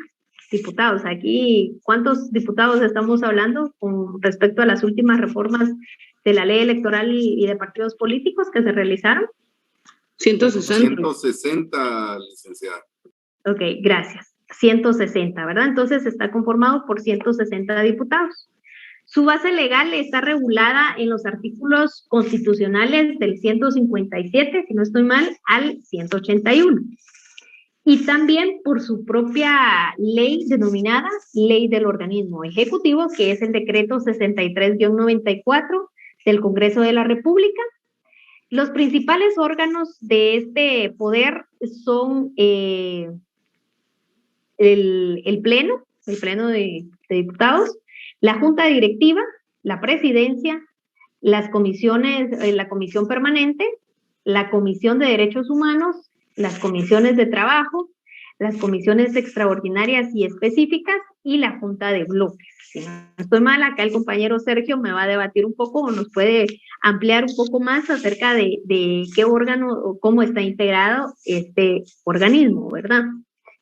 diputados. Aquí, ¿cuántos diputados estamos hablando con respecto a las últimas reformas de la ley electoral y de partidos políticos que se realizaron? 160. 160, licenciada. Ok, gracias. 160, ¿verdad? Entonces está conformado por 160 diputados. Su base legal está regulada en los artículos constitucionales del 157, si no estoy mal, al 181. Y también por su propia ley denominada Ley del Organismo Ejecutivo, que es el decreto 63-94 del Congreso de la República. Los principales órganos de este poder son el Pleno de Diputados, la Junta Directiva, la Presidencia, las comisiones, la Comisión Permanente, la Comisión de Derechos Humanos, las comisiones de trabajo, las comisiones extraordinarias y específicas y la Junta de Bloques. Si no estoy mal, acá el compañero Sergio me va a debatir un poco o nos puede ampliar un poco más acerca de qué órgano o cómo está integrado este organismo, ¿verdad?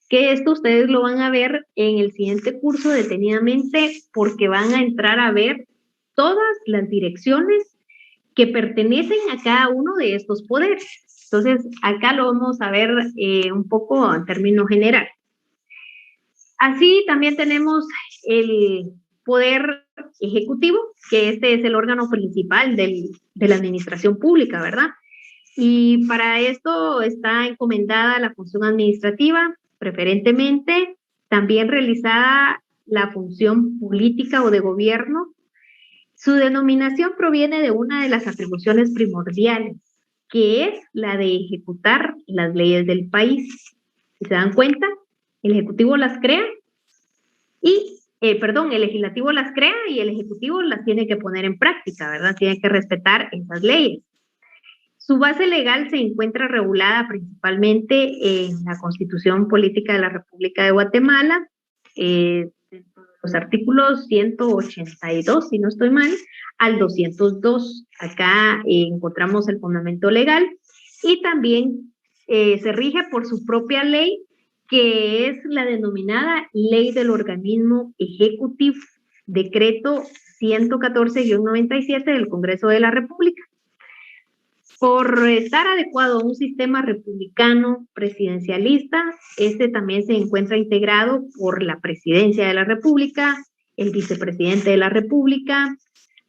Que esto ustedes lo van a ver en el siguiente curso detenidamente porque van a entrar a ver todas las direcciones que pertenecen a cada uno de estos poderes. Entonces, acá lo vamos a ver un poco en términos generales. Así también tenemos el Poder Ejecutivo, que este es el órgano principal de la administración pública, ¿verdad? Y para esto está encomendada la función administrativa, preferentemente también realizada la función política o de gobierno. Su denominación proviene de una de las atribuciones primordiales, que es la de ejecutar las leyes del país. Si se dan cuenta, el Ejecutivo las crea y, el Legislativo las crea y el Ejecutivo las tiene que poner en práctica, ¿verdad? Tiene que respetar esas leyes. Su base legal se encuentra regulada principalmente en la Constitución Política de la República de Guatemala, los artículos 182, si no estoy mal, al 202. Acá encontramos el fundamento legal y también se rige por su propia ley, que es la denominada Ley del Organismo Ejecutivo, decreto 114-97 del Congreso de la República. Por estar adecuado a un sistema republicano presidencialista, este también se encuentra integrado por la Presidencia de la República, el Vicepresidente de la República,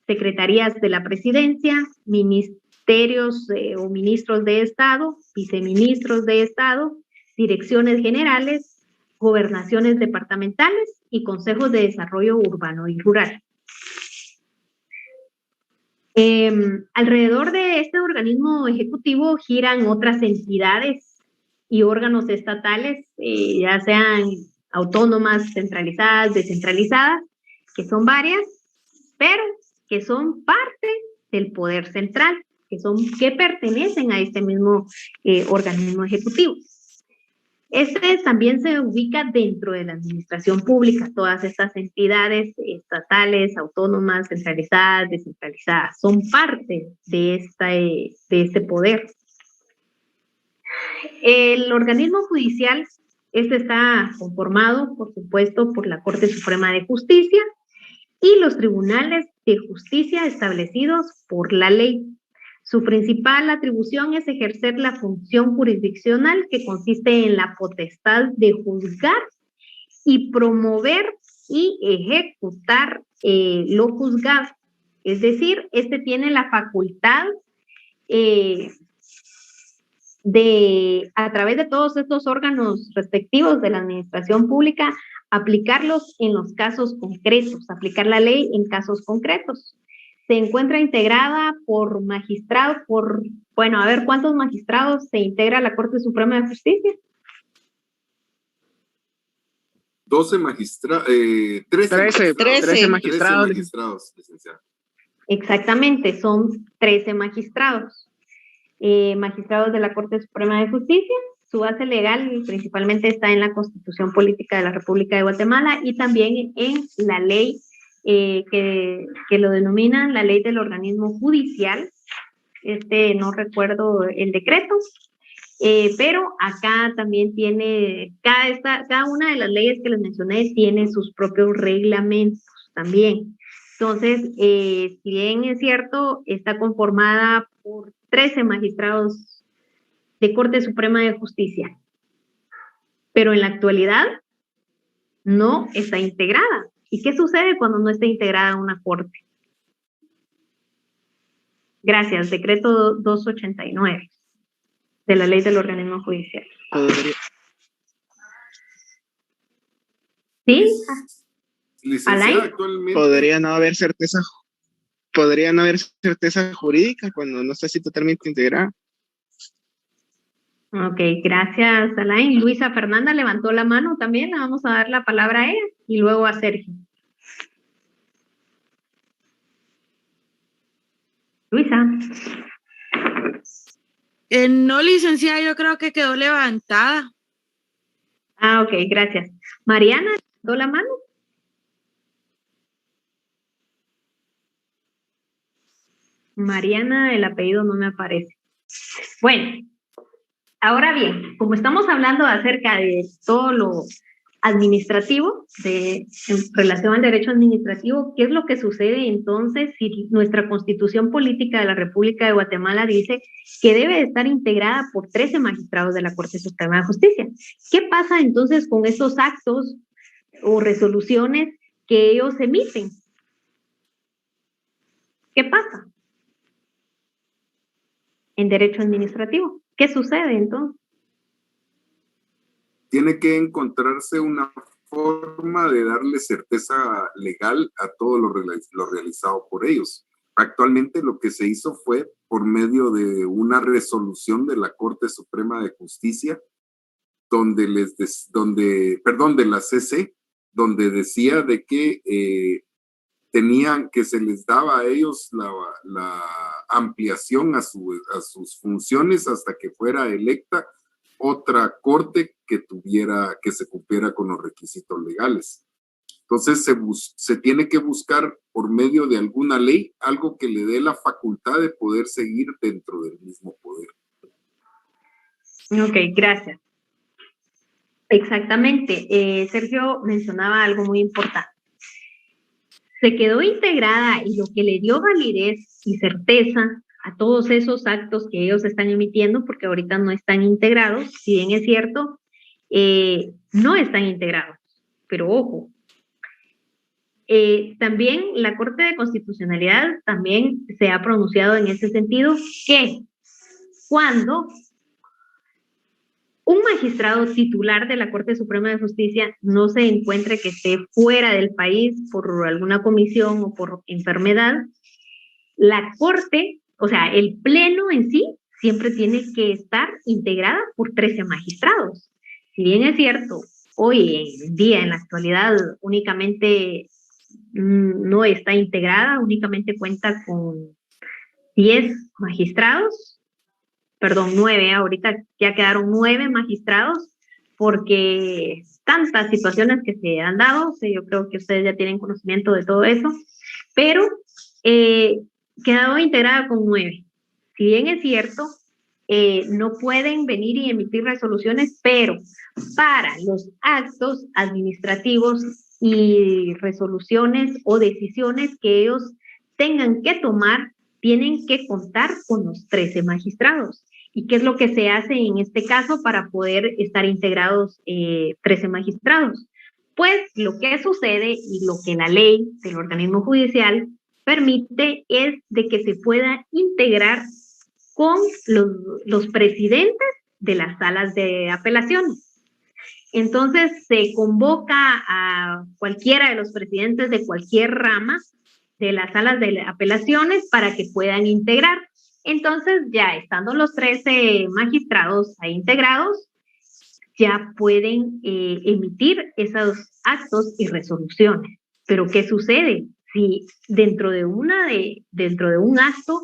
Secretarías de la Presidencia, ministerios o ministros de Estado, viceministros de Estado, direcciones generales, gobernaciones departamentales y consejos de desarrollo urbano y rural. Alrededor de este organismo ejecutivo giran otras entidades y órganos estatales, ya sean autónomas, centralizadas, descentralizadas, que son varias, pero que son parte del poder central, que pertenecen a este mismo organismo ejecutivo. Este también se ubica dentro de la administración pública. Todas estas entidades estatales, autónomas, centralizadas, descentralizadas, son parte de este poder. El organismo judicial, está conformado, por supuesto, por la Corte Suprema de Justicia y los tribunales de justicia establecidos por la ley. Su principal atribución es ejercer la función jurisdiccional, que consiste en la potestad de juzgar y promover y ejecutar lo juzgado. Es decir, tiene la facultad de, a través de todos estos órganos respectivos de la administración pública, aplicarlos en los casos concretos, aplicar la ley en casos concretos. Se encuentra integrada por magistrados, bueno, a ver, ¿cuántos magistrados se integra la Corte Suprema de Justicia? 13 magistrados, licenciada. Exactamente, son 13 magistrados. Magistrados de la Corte Suprema de Justicia. Su base legal principalmente está en la Constitución Política de la República de Guatemala y también en la ley que lo denominan la Ley del Organismo Judicial. No recuerdo el decreto. Pero acá también tiene, cada una de las leyes que les mencioné tiene sus propios reglamentos también. Entonces, si bien es cierto, está conformada por 13 magistrados de Corte Suprema de Justicia, pero en la actualidad no está integrada. ¿Y qué sucede cuando no está integrada una corte? Gracias, decreto 289 de la ley del organismo judicial. ¿Sí? Licenciada, actualmente Podría no haber certeza jurídica cuando no está así totalmente integrada. Ok, gracias, Alain. Luisa Fernanda levantó la mano también, le vamos a dar la palabra a ella y luego a Sergio. Luisa. No, licenciada, yo creo que quedó levantada. Ah, ok, gracias. Mariana, ¿levantó la mano? Mariana, el apellido no me aparece. Bueno, ahora bien, como estamos hablando acerca de todo lo administrativo, en relación al derecho administrativo, ¿qué es lo que sucede entonces si nuestra Constitución Política de la República de Guatemala dice que debe estar integrada por 13 magistrados de la Corte Suprema de Justicia? ¿Qué pasa entonces con esos actos o resoluciones que ellos emiten? ¿Qué pasa en derecho administrativo? ¿Qué sucede entonces? tiene que encontrarse una forma de darle certeza legal a todo lo realizado por ellos. Actualmente lo que se hizo fue por medio de una resolución de la Corte Suprema de Justicia, de la CC, donde decía de que se les daba a ellos la ampliación a sus funciones hasta que fuera electa otra corte que se cumpliera con los requisitos legales. Entonces se tiene que buscar por medio de alguna ley algo que le dé la facultad de poder seguir dentro del mismo poder. Ok, gracias. Exactamente. Sergio mencionaba algo muy importante. Se quedó integrada y lo que le dio validez y certeza a todos esos actos que ellos están emitiendo, porque ahorita no están integrados, si bien es cierto, no están integrados, pero ojo, también la Corte de Constitucionalidad también se ha pronunciado en ese sentido que cuando un magistrado titular de la Corte Suprema de Justicia no se encuentre que esté fuera del país por alguna comisión o por enfermedad, la Corte, o sea, el Pleno en sí, siempre tiene que estar integrada por 13 magistrados. Si bien es cierto, hoy en día, en la actualidad, únicamente no está integrada, únicamente cuenta con 10 magistrados, perdón, 9, ahorita ya quedaron 9 magistrados, porque tantas situaciones que se han dado, yo creo que ustedes ya tienen conocimiento de todo eso, pero quedó integrada con 9. Si bien es cierto, no pueden venir y emitir resoluciones, pero para los actos administrativos y resoluciones o decisiones que ellos tengan que tomar, tienen que contar con los 13 magistrados. ¿Y qué es lo que se hace en este caso para poder estar integrados 13 magistrados? Pues lo que sucede y lo que la ley del organismo judicial permite es de que se pueda integrar con los presidentes de las salas de apelaciones. Entonces se convoca a cualquiera de los presidentes de cualquier rama de las salas de apelaciones para que puedan integrar. Entonces, ya estando los 13 magistrados ahí integrados, ya pueden emitir esos actos y resoluciones. Pero, ¿qué sucede? Si dentro de un acto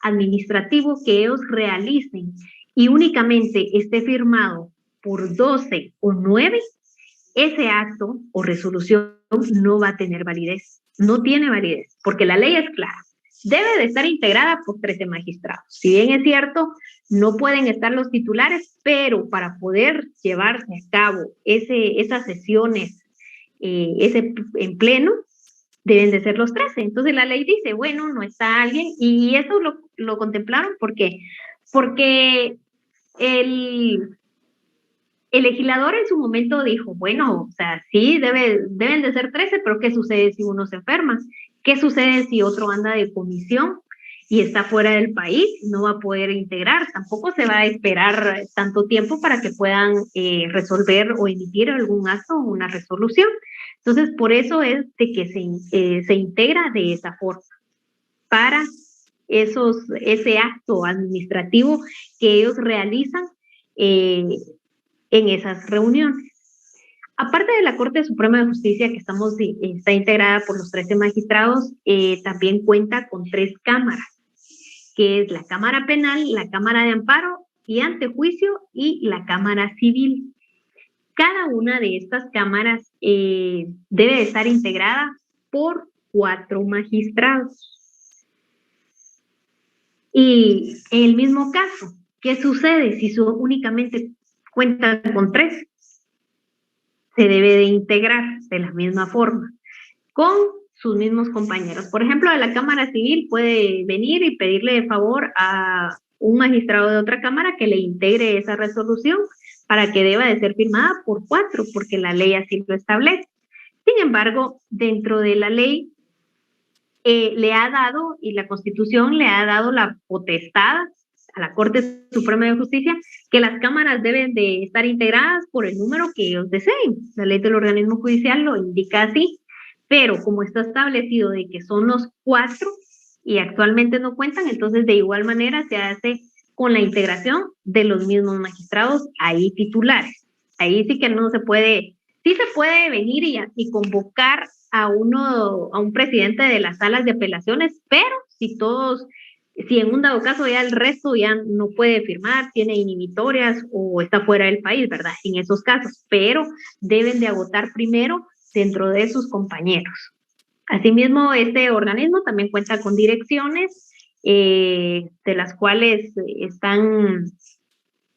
administrativo que ellos realicen y únicamente esté firmado por 12 o 9, ese acto o resolución no va a tener validez. No tiene validez, porque la ley es clara. debe de estar integrada por 13 magistrados. Si bien es cierto, no pueden estar los titulares, pero para poder llevarse a cabo esas sesiones, en pleno, deben de ser los 13. Entonces la ley dice, bueno, no está alguien, y eso lo contemplaron porque el legislador en su momento dijo, bueno, o sea, sí, deben de ser 13, pero ¿qué sucede si uno se enferma? ¿Qué sucede si otro anda de comisión y está fuera del país? No va a poder integrar, tampoco se va a esperar tanto tiempo para que puedan resolver o emitir algún acto o una resolución. Entonces, por eso es de que se integra de esa forma, para ese acto administrativo que ellos realizan en esas reuniones. Aparte de la Corte Suprema de Justicia, que está integrada por los 13 magistrados, también cuenta con 3 cámaras, que es la Cámara Penal, la Cámara de Amparo y Antejuicio y la Cámara Civil. Cada una de estas cámaras debe estar integrada por 4 magistrados. Y en el mismo caso, ¿qué sucede si únicamente cuentan con 3? Se debe de integrar de la misma forma, con sus mismos compañeros. Por ejemplo, de la Cámara Civil puede venir y pedirle de favor a un magistrado de otra cámara que le integre esa resolución para que deba de ser firmada por 4, porque la ley así lo establece. Sin embargo, dentro de la ley le ha dado, y la Constitución le ha dado la potestad a la Corte Suprema de Justicia, que las cámaras deben de estar integradas por el número que ellos deseen. La ley del organismo judicial lo indica así, pero como está establecido de que son los 4 y actualmente no cuentan, entonces de igual manera se hace con la integración de los mismos magistrados ahí titulares. Ahí sí que no se puede, sí se puede venir y convocar a un presidente de las salas de apelaciones, pero si en un dado caso ya el resto ya no puede firmar, tiene inhibitorias o está fuera del país, ¿verdad? En esos casos, pero deben de agotar primero dentro de sus compañeros. Asimismo, este organismo también cuenta con direcciones de las cuales están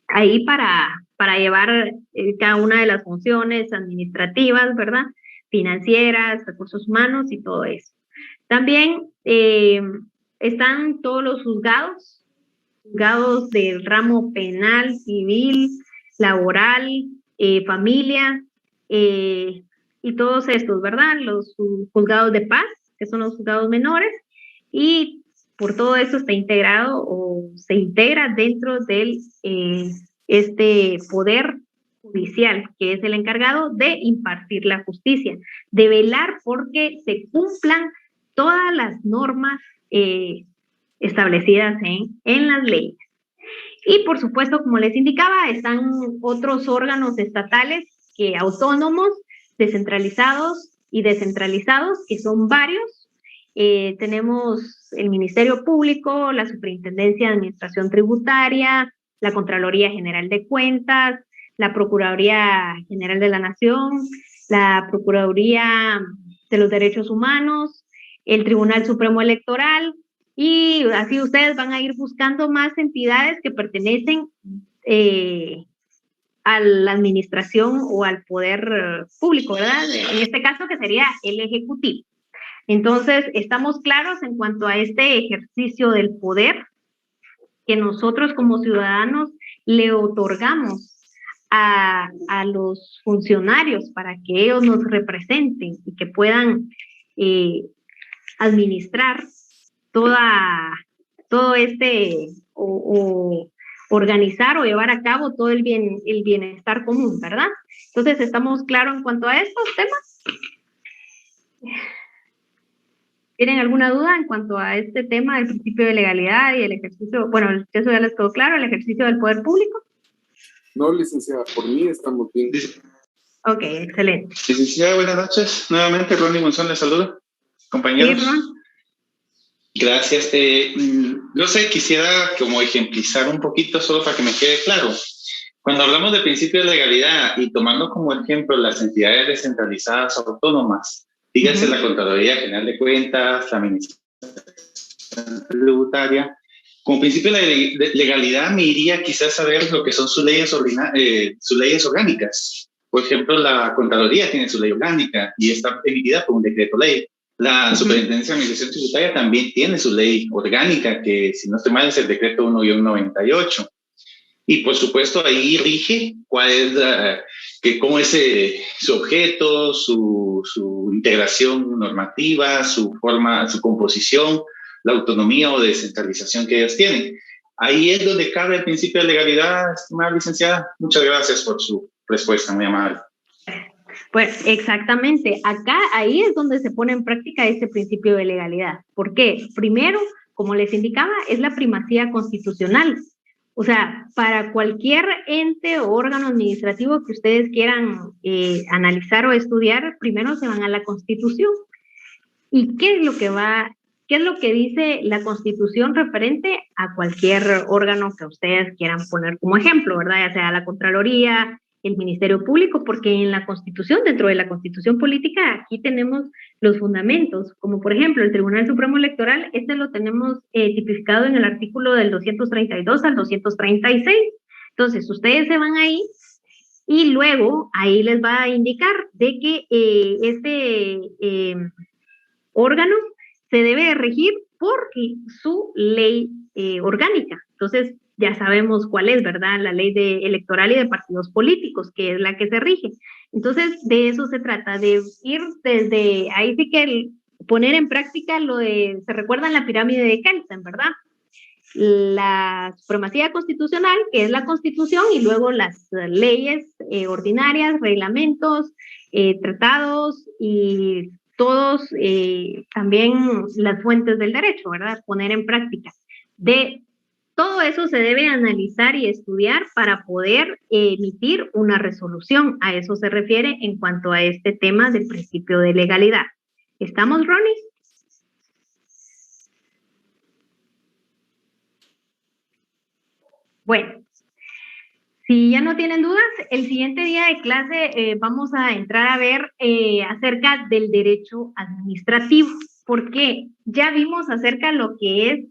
ahí para llevar cada una de las funciones administrativas, ¿verdad? Financieras, recursos humanos y todo eso. También están todos los juzgados del ramo penal, civil, laboral, familia, y todos estos, ¿verdad? Los juzgados de paz, que son los juzgados menores, y por todo eso está integrado o se integra dentro del este poder judicial, que es el encargado de impartir la justicia, de velar porque se cumplan todas las normas establecidas en las leyes. Y por supuesto, como les indicaba, están otros órganos estatales autónomos, descentralizados y descentralizados, que son varios. Tenemos el Ministerio Público, la Superintendencia de Administración Tributaria, la Contraloría General de Cuentas, la Procuraduría General de la Nación, la Procuraduría de los Derechos Humanos, el Tribunal Supremo Electoral, y así ustedes van a ir buscando más entidades que pertenecen a la administración o al poder público, ¿verdad? En este caso que sería el Ejecutivo. Entonces, estamos claros en cuanto a este ejercicio del poder que nosotros como ciudadanos le otorgamos a los funcionarios para que ellos nos representen y que puedan administrar todo este o organizar o llevar a cabo todo el bienestar común, ¿verdad? Entonces, ¿estamos claros en cuanto a estos temas? ¿Tienen alguna duda en cuanto a este tema del principio de legalidad y el ejercicio? Bueno, eso ya les quedó claro, el ejercicio del poder público. No, licenciada, por mí estamos bien. Ok, excelente. Licenciada, buenas noches. Nuevamente, Ronnie Monzón les saluda. Compañeros. Sí, Ron. Gracias. Yo quisiera como ejemplizar un poquito solo para que me quede claro. Cuando hablamos de principio de legalidad y tomando como ejemplo las entidades descentralizadas autónomas, dígase la Contraloría General de Cuentas, la Administración administración tributaria. Como principio de legalidad me iría quizás a ver lo que son sus leyes orgánicas. Por ejemplo, la Contraloría tiene su ley orgánica y está emitida por un decreto ley. La Superintendencia de Administración Tributaria también tiene su ley orgánica, que si no estoy mal es el decreto 1-98. Y por supuesto ahí rige cuál es cómo es su objeto, su integración normativa, su forma, su composición, la autonomía o descentralización que ellas tienen. Ahí es donde cabe el principio de legalidad, estimada licenciada. Muchas gracias por su respuesta, muy amable. Pues exactamente, ahí es donde se pone en práctica este principio de legalidad. ¿Por qué? Primero, como les indicaba, es la primacía constitucional. O sea, para cualquier ente o órgano administrativo que ustedes quieran analizar o estudiar, primero se van a la Constitución. ¿Y qué es lo que dice la Constitución referente a cualquier órgano que ustedes quieran poner como ejemplo, ¿verdad? Ya sea la Contraloría, el Ministerio Público, porque en la Constitución, dentro de la Constitución Política, aquí tenemos los fundamentos, como por ejemplo el Tribunal Supremo Electoral, lo tenemos tipificado en el artículo del 232 al 236. Entonces, ustedes se van ahí y luego ahí les va a indicar de que este órgano se debe de regir por su ley orgánica. Entonces, ya sabemos cuál es, ¿verdad? La ley electoral y de partidos políticos, que es la que se rige. Entonces, de eso se trata, de ir desde, ahí sí que poner en práctica se recuerdan la pirámide de Kelsen, ¿verdad? La supremacía constitucional, que es la Constitución, y luego las leyes ordinarias, reglamentos, tratados y todos también las fuentes del derecho, ¿verdad? Poner en práctica. De todo eso se debe analizar y estudiar para poder emitir una resolución. A eso se refiere en cuanto a este tema del principio de legalidad. ¿Estamos, Ronnie? Bueno, si ya no tienen dudas, el siguiente día de clase vamos a entrar a ver acerca del derecho administrativo, porque ya vimos acerca de lo que es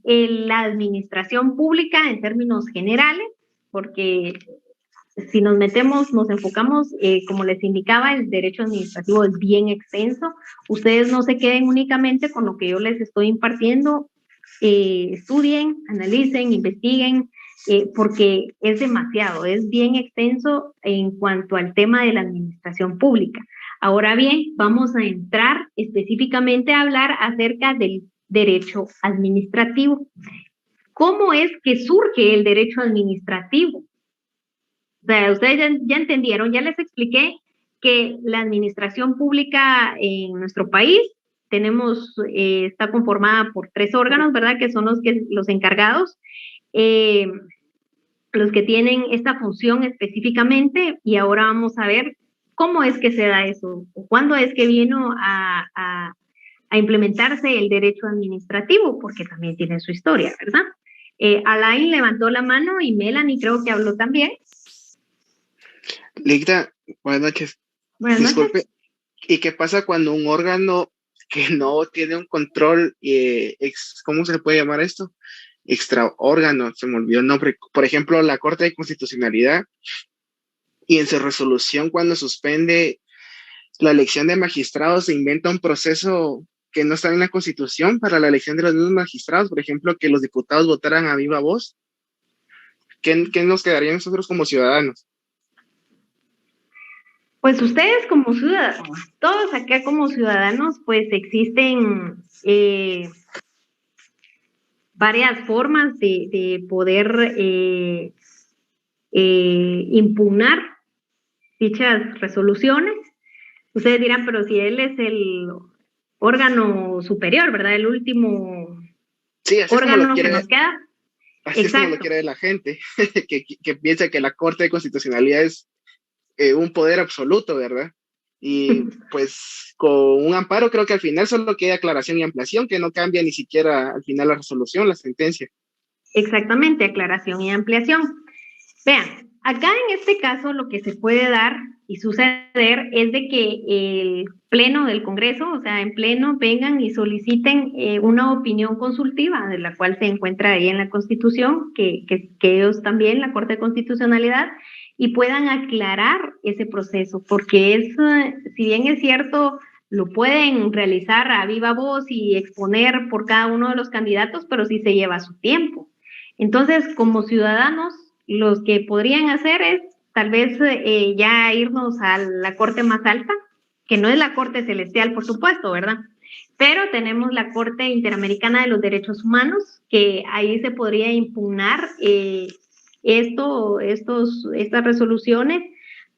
la administración pública en términos generales, porque si nos enfocamos, como les indicaba, el derecho administrativo es bien extenso. Ustedes no se queden únicamente con lo que yo les estoy impartiendo, estudien, analicen, investiguen, porque es demasiado, es bien extenso en cuanto al tema de la administración pública. Ahora bien, vamos a entrar específicamente a hablar acerca del derecho administrativo. ¿Cómo es que surge el derecho administrativo? O sea, ustedes ya entendieron, ya les expliqué que la administración pública en nuestro país está conformada por 3 órganos, ¿verdad? Que son los encargados, los que tienen esta función específicamente, y ahora vamos a ver cómo es que se da eso, o cuándo es que vino a implementarse el derecho administrativo, porque también tiene su historia, ¿verdad? Alain levantó la mano y Melanie creo que habló también. Ligda, buenas noches. Buenas noches. ¿Y qué pasa cuando un órgano que no tiene un control, ¿cómo se le puede llamar esto? Extraórgano, se me olvidó el nombre. Por ejemplo, la Corte de Constitucionalidad, y en su resolución cuando suspende la elección de magistrados se inventa un proceso que no está en la Constitución para la elección de los mismos magistrados, por ejemplo, que los diputados votaran a viva voz. ¿Qué nos quedaría nosotros como ciudadanos? Pues ustedes como ciudadanos, todos acá como ciudadanos, pues existen varias formas de poder impugnar dichas resoluciones. Ustedes dirán, pero si él es el órgano superior, ¿verdad? El último órgano que nos queda. Así es como lo quiere la gente, que piensa que la Corte de Constitucionalidad es un poder absoluto, ¿verdad? Y pues con un amparo creo que al final solo queda aclaración y ampliación, que no cambia ni siquiera al final la resolución, la sentencia. Exactamente, aclaración y ampliación. Vean, acá en este caso lo que se puede dar y suceder es de que el pleno del Congreso, o sea, en pleno vengan y soliciten una opinión consultiva, de la cual se encuentra ahí en la Constitución, que ellos también, la Corte de Constitucionalidad, y puedan aclarar ese proceso, porque es, si bien es cierto, lo pueden realizar a viva voz y exponer por cada uno de los candidatos, pero sí se lleva su tiempo. Entonces, como ciudadanos, los que podrían hacer es tal vez ya irnos a la corte más alta, que no es la Corte Celestial, por supuesto, ¿verdad? Pero tenemos la Corte Interamericana de los Derechos Humanos, que ahí se podría impugnar estas resoluciones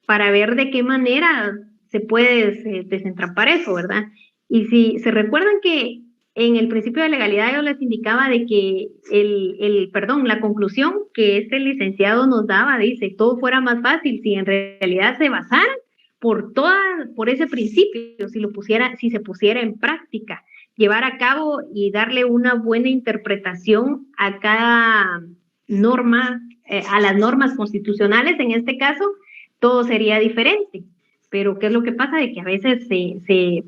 para ver de qué manera se puede desentrampar eso, ¿verdad? Y si se recuerdan que en el principio de legalidad yo les indicaba de que la conclusión que este licenciado nos daba, dice, todo fuera más fácil si en realidad se basaran por ese principio, si se pusiera en práctica, llevar a cabo y darle una buena interpretación a cada norma, a las normas constitucionales, en este caso, todo sería diferente. Pero ¿qué es lo que pasa? De que a veces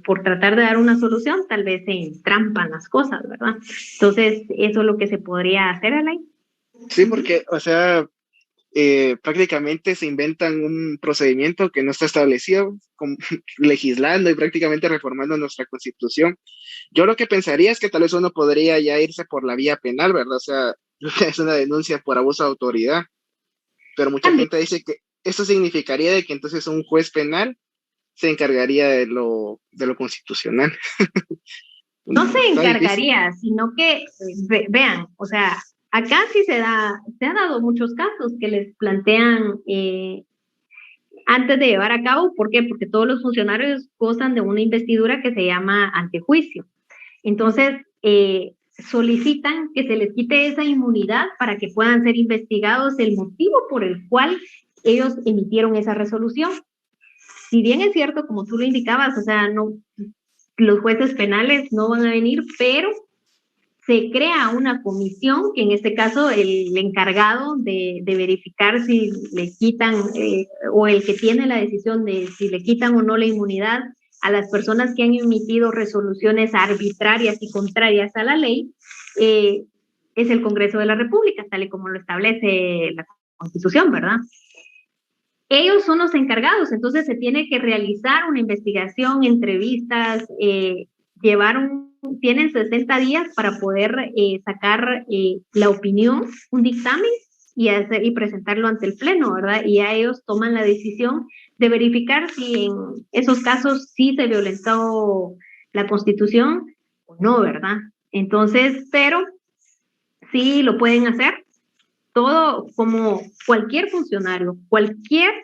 por tratar de dar una solución, tal vez se entrampan las cosas, ¿verdad? Entonces, eso es lo que se podría hacer, Alain. Sí, porque, o sea, prácticamente se inventan un procedimiento que no está establecido, legislando y prácticamente reformando nuestra Constitución. Yo lo que pensaría es que tal vez uno podría ya irse por la vía penal, ¿verdad? O sea, es una denuncia por abuso de autoridad, pero mucha gente dice que eso significaría de que entonces un juez penal se encargaría de lo constitucional. No se encargaría, sino que, vean, o sea, acá sí se ha dado muchos casos que les plantean antes de llevar a cabo. ¿Por qué? Porque todos los funcionarios gozan de una investidura que se llama antejuicio. Entonces, solicitan que se les quite esa inmunidad para que puedan ser investigados el motivo por el cual ellos emitieron esa resolución. Si bien es cierto, como tú lo indicabas, o sea, no, los jueces penales no van a venir, pero se crea una comisión, que en este caso el encargado de verificar si le quitan, o el que tiene la decisión de si le quitan o no la inmunidad a las personas que han emitido resoluciones arbitrarias y contrarias a la ley, es el Congreso de la República, tal y como lo establece la Constitución, ¿verdad? Ellos son los encargados, entonces se tiene que realizar una investigación, entrevistas, tienen 60 días para poder sacar la opinión, un dictamen y presentarlo ante el Pleno, ¿verdad? Y ya ellos toman la decisión de verificar si en esos casos sí se violentó la Constitución o no, ¿verdad? Entonces, pero sí lo pueden hacer. Todo, como cualquier funcionario, cualquier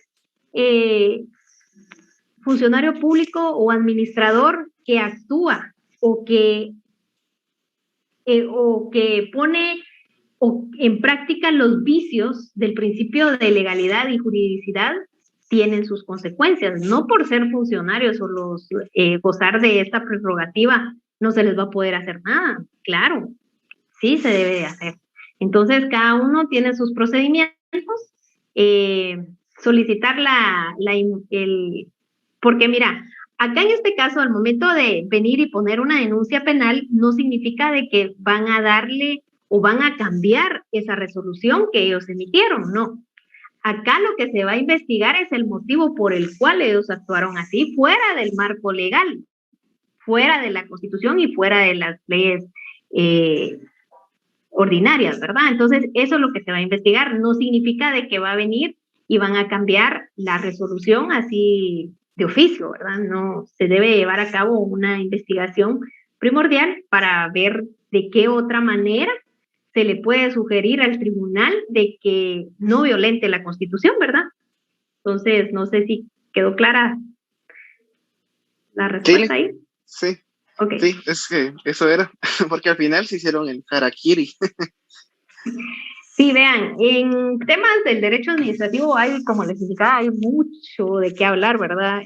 funcionario público o administrador que actúa o que pone en práctica los vicios del principio de legalidad y juridicidad, tienen sus consecuencias. No por ser funcionarios o gozar de esta prerrogativa no se les va a poder hacer nada. Claro, sí se debe de hacer. Entonces, cada uno tiene sus procedimientos, solicitar porque mira, acá en este caso, al momento de venir y poner una denuncia penal, no significa de que van a darle o van a cambiar esa resolución que ellos emitieron, no. Acá lo que se va a investigar es el motivo por el cual ellos actuaron así, fuera del marco legal, fuera de la Constitución y fuera de las leyes ordinarias, ¿verdad? Entonces, eso es lo que se va a investigar. No significa de que va a venir y van a cambiar la resolución así de oficio, ¿verdad? No, se debe llevar a cabo una investigación primordial para ver de qué otra manera se le puede sugerir al tribunal de que no violente la Constitución, ¿verdad? Entonces, no sé si quedó clara la respuesta ahí. Sí. Okay. Sí, es que eso era, porque al final se hicieron el harakiri. Sí, vean, en temas del derecho administrativo hay, como les indicaba, hay mucho de qué hablar, ¿verdad?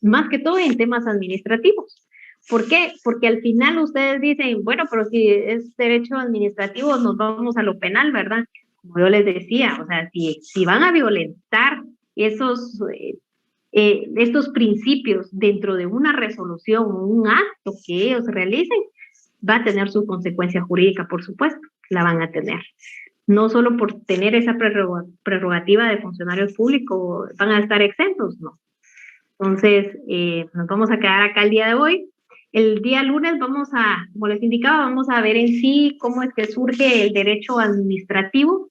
Más que todo en temas administrativos. ¿Por qué? Porque al final ustedes dicen, bueno, pero si es derecho administrativo, nos vamos a lo penal, ¿verdad? Como yo les decía, o sea, si van a violentar esos estos principios dentro de una resolución o un acto que ellos realicen, va a tener su consecuencia jurídica, por supuesto, la van a tener. No solo por tener esa prerrogativa de funcionarios públicos van a estar exentos, no. Entonces, nos vamos a quedar acá el día de hoy. El día lunes vamos a, como les indicaba, vamos a ver en sí cómo es que surge el derecho administrativo,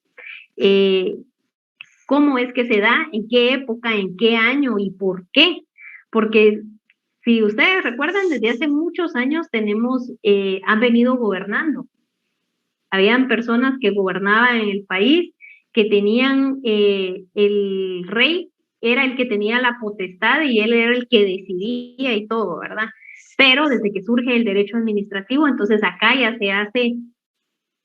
cómo es que se da, en qué época, en qué año y por qué. Porque si ustedes recuerdan, desde hace muchos años han venido gobernando. Habían personas que gobernaban en el país, que tenían, el rey era el que tenía la potestad y él era el que decidía y todo, ¿verdad? Pero desde que surge el derecho administrativo, entonces acá ya se hace,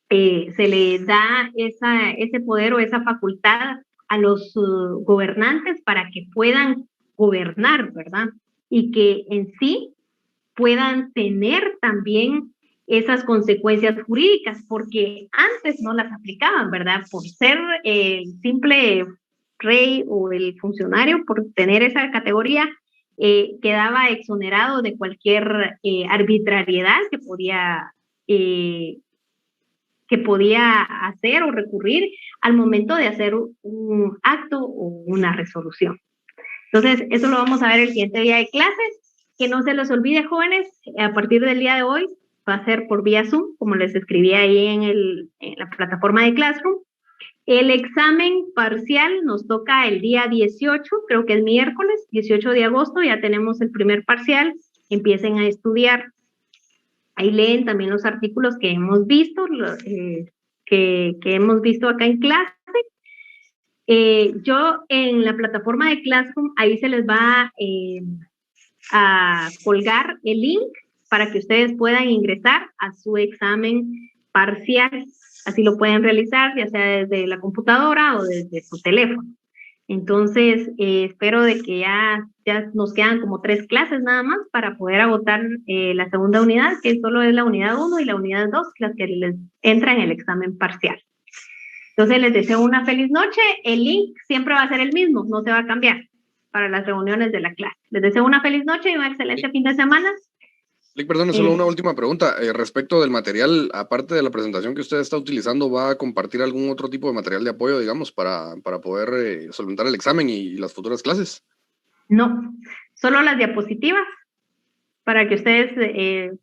se le da ese poder o esa facultad a los gobernantes para que puedan gobernar, ¿verdad? Y que en sí puedan tener también esas consecuencias jurídicas, porque antes no las aplicaban, ¿verdad? Por ser el simple rey o el funcionario, por tener esa categoría, quedaba exonerado de cualquier arbitrariedad que podía hacer o recurrir al momento de hacer un acto o una resolución. Entonces, eso lo vamos a ver el siguiente día de clases. Que no se les olvide, jóvenes, a partir del día de hoy va a ser por vía Zoom, como les escribí ahí en la plataforma de Classroom. El examen parcial nos toca el día 18, creo que es miércoles, 18 de agosto, ya tenemos el primer parcial, empiecen a estudiar. Ahí leen también los artículos que hemos visto, que hemos visto acá en clase. Yo en la plataforma de Classroom, ahí se les va a colgar el link para que ustedes puedan ingresar a su examen parcial. Así lo pueden realizar, ya sea desde la computadora o desde su teléfono. Entonces, espero de que ya nos quedan como 3 clases nada más para poder agotar la segunda unidad, que solo es la unidad 1 y la unidad 2, las que les entran en el examen parcial. Entonces, les deseo una feliz noche. El link siempre va a ser el mismo, no se va a cambiar para las reuniones de la clase. Les deseo una feliz noche y un excelente fin de semana. Perdón, solo una última pregunta. Respecto del material, aparte de la presentación que usted está utilizando, ¿va a compartir algún otro tipo de material de apoyo, digamos, para poder solventar el examen y las futuras clases? No, solo las diapositivas para que ustedes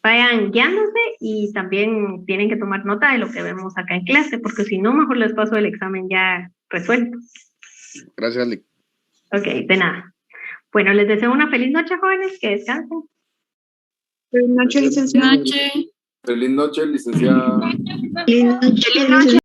vayan guiándose y también tienen que tomar nota de lo que vemos acá en clase, porque si no, mejor les paso el examen ya resuelto. Gracias, Lick. Ok, de nada. Bueno, les deseo una feliz noche, jóvenes, que descansen. Feliz noche, licenciada. Feliz noche, licenciada. Feliz noche.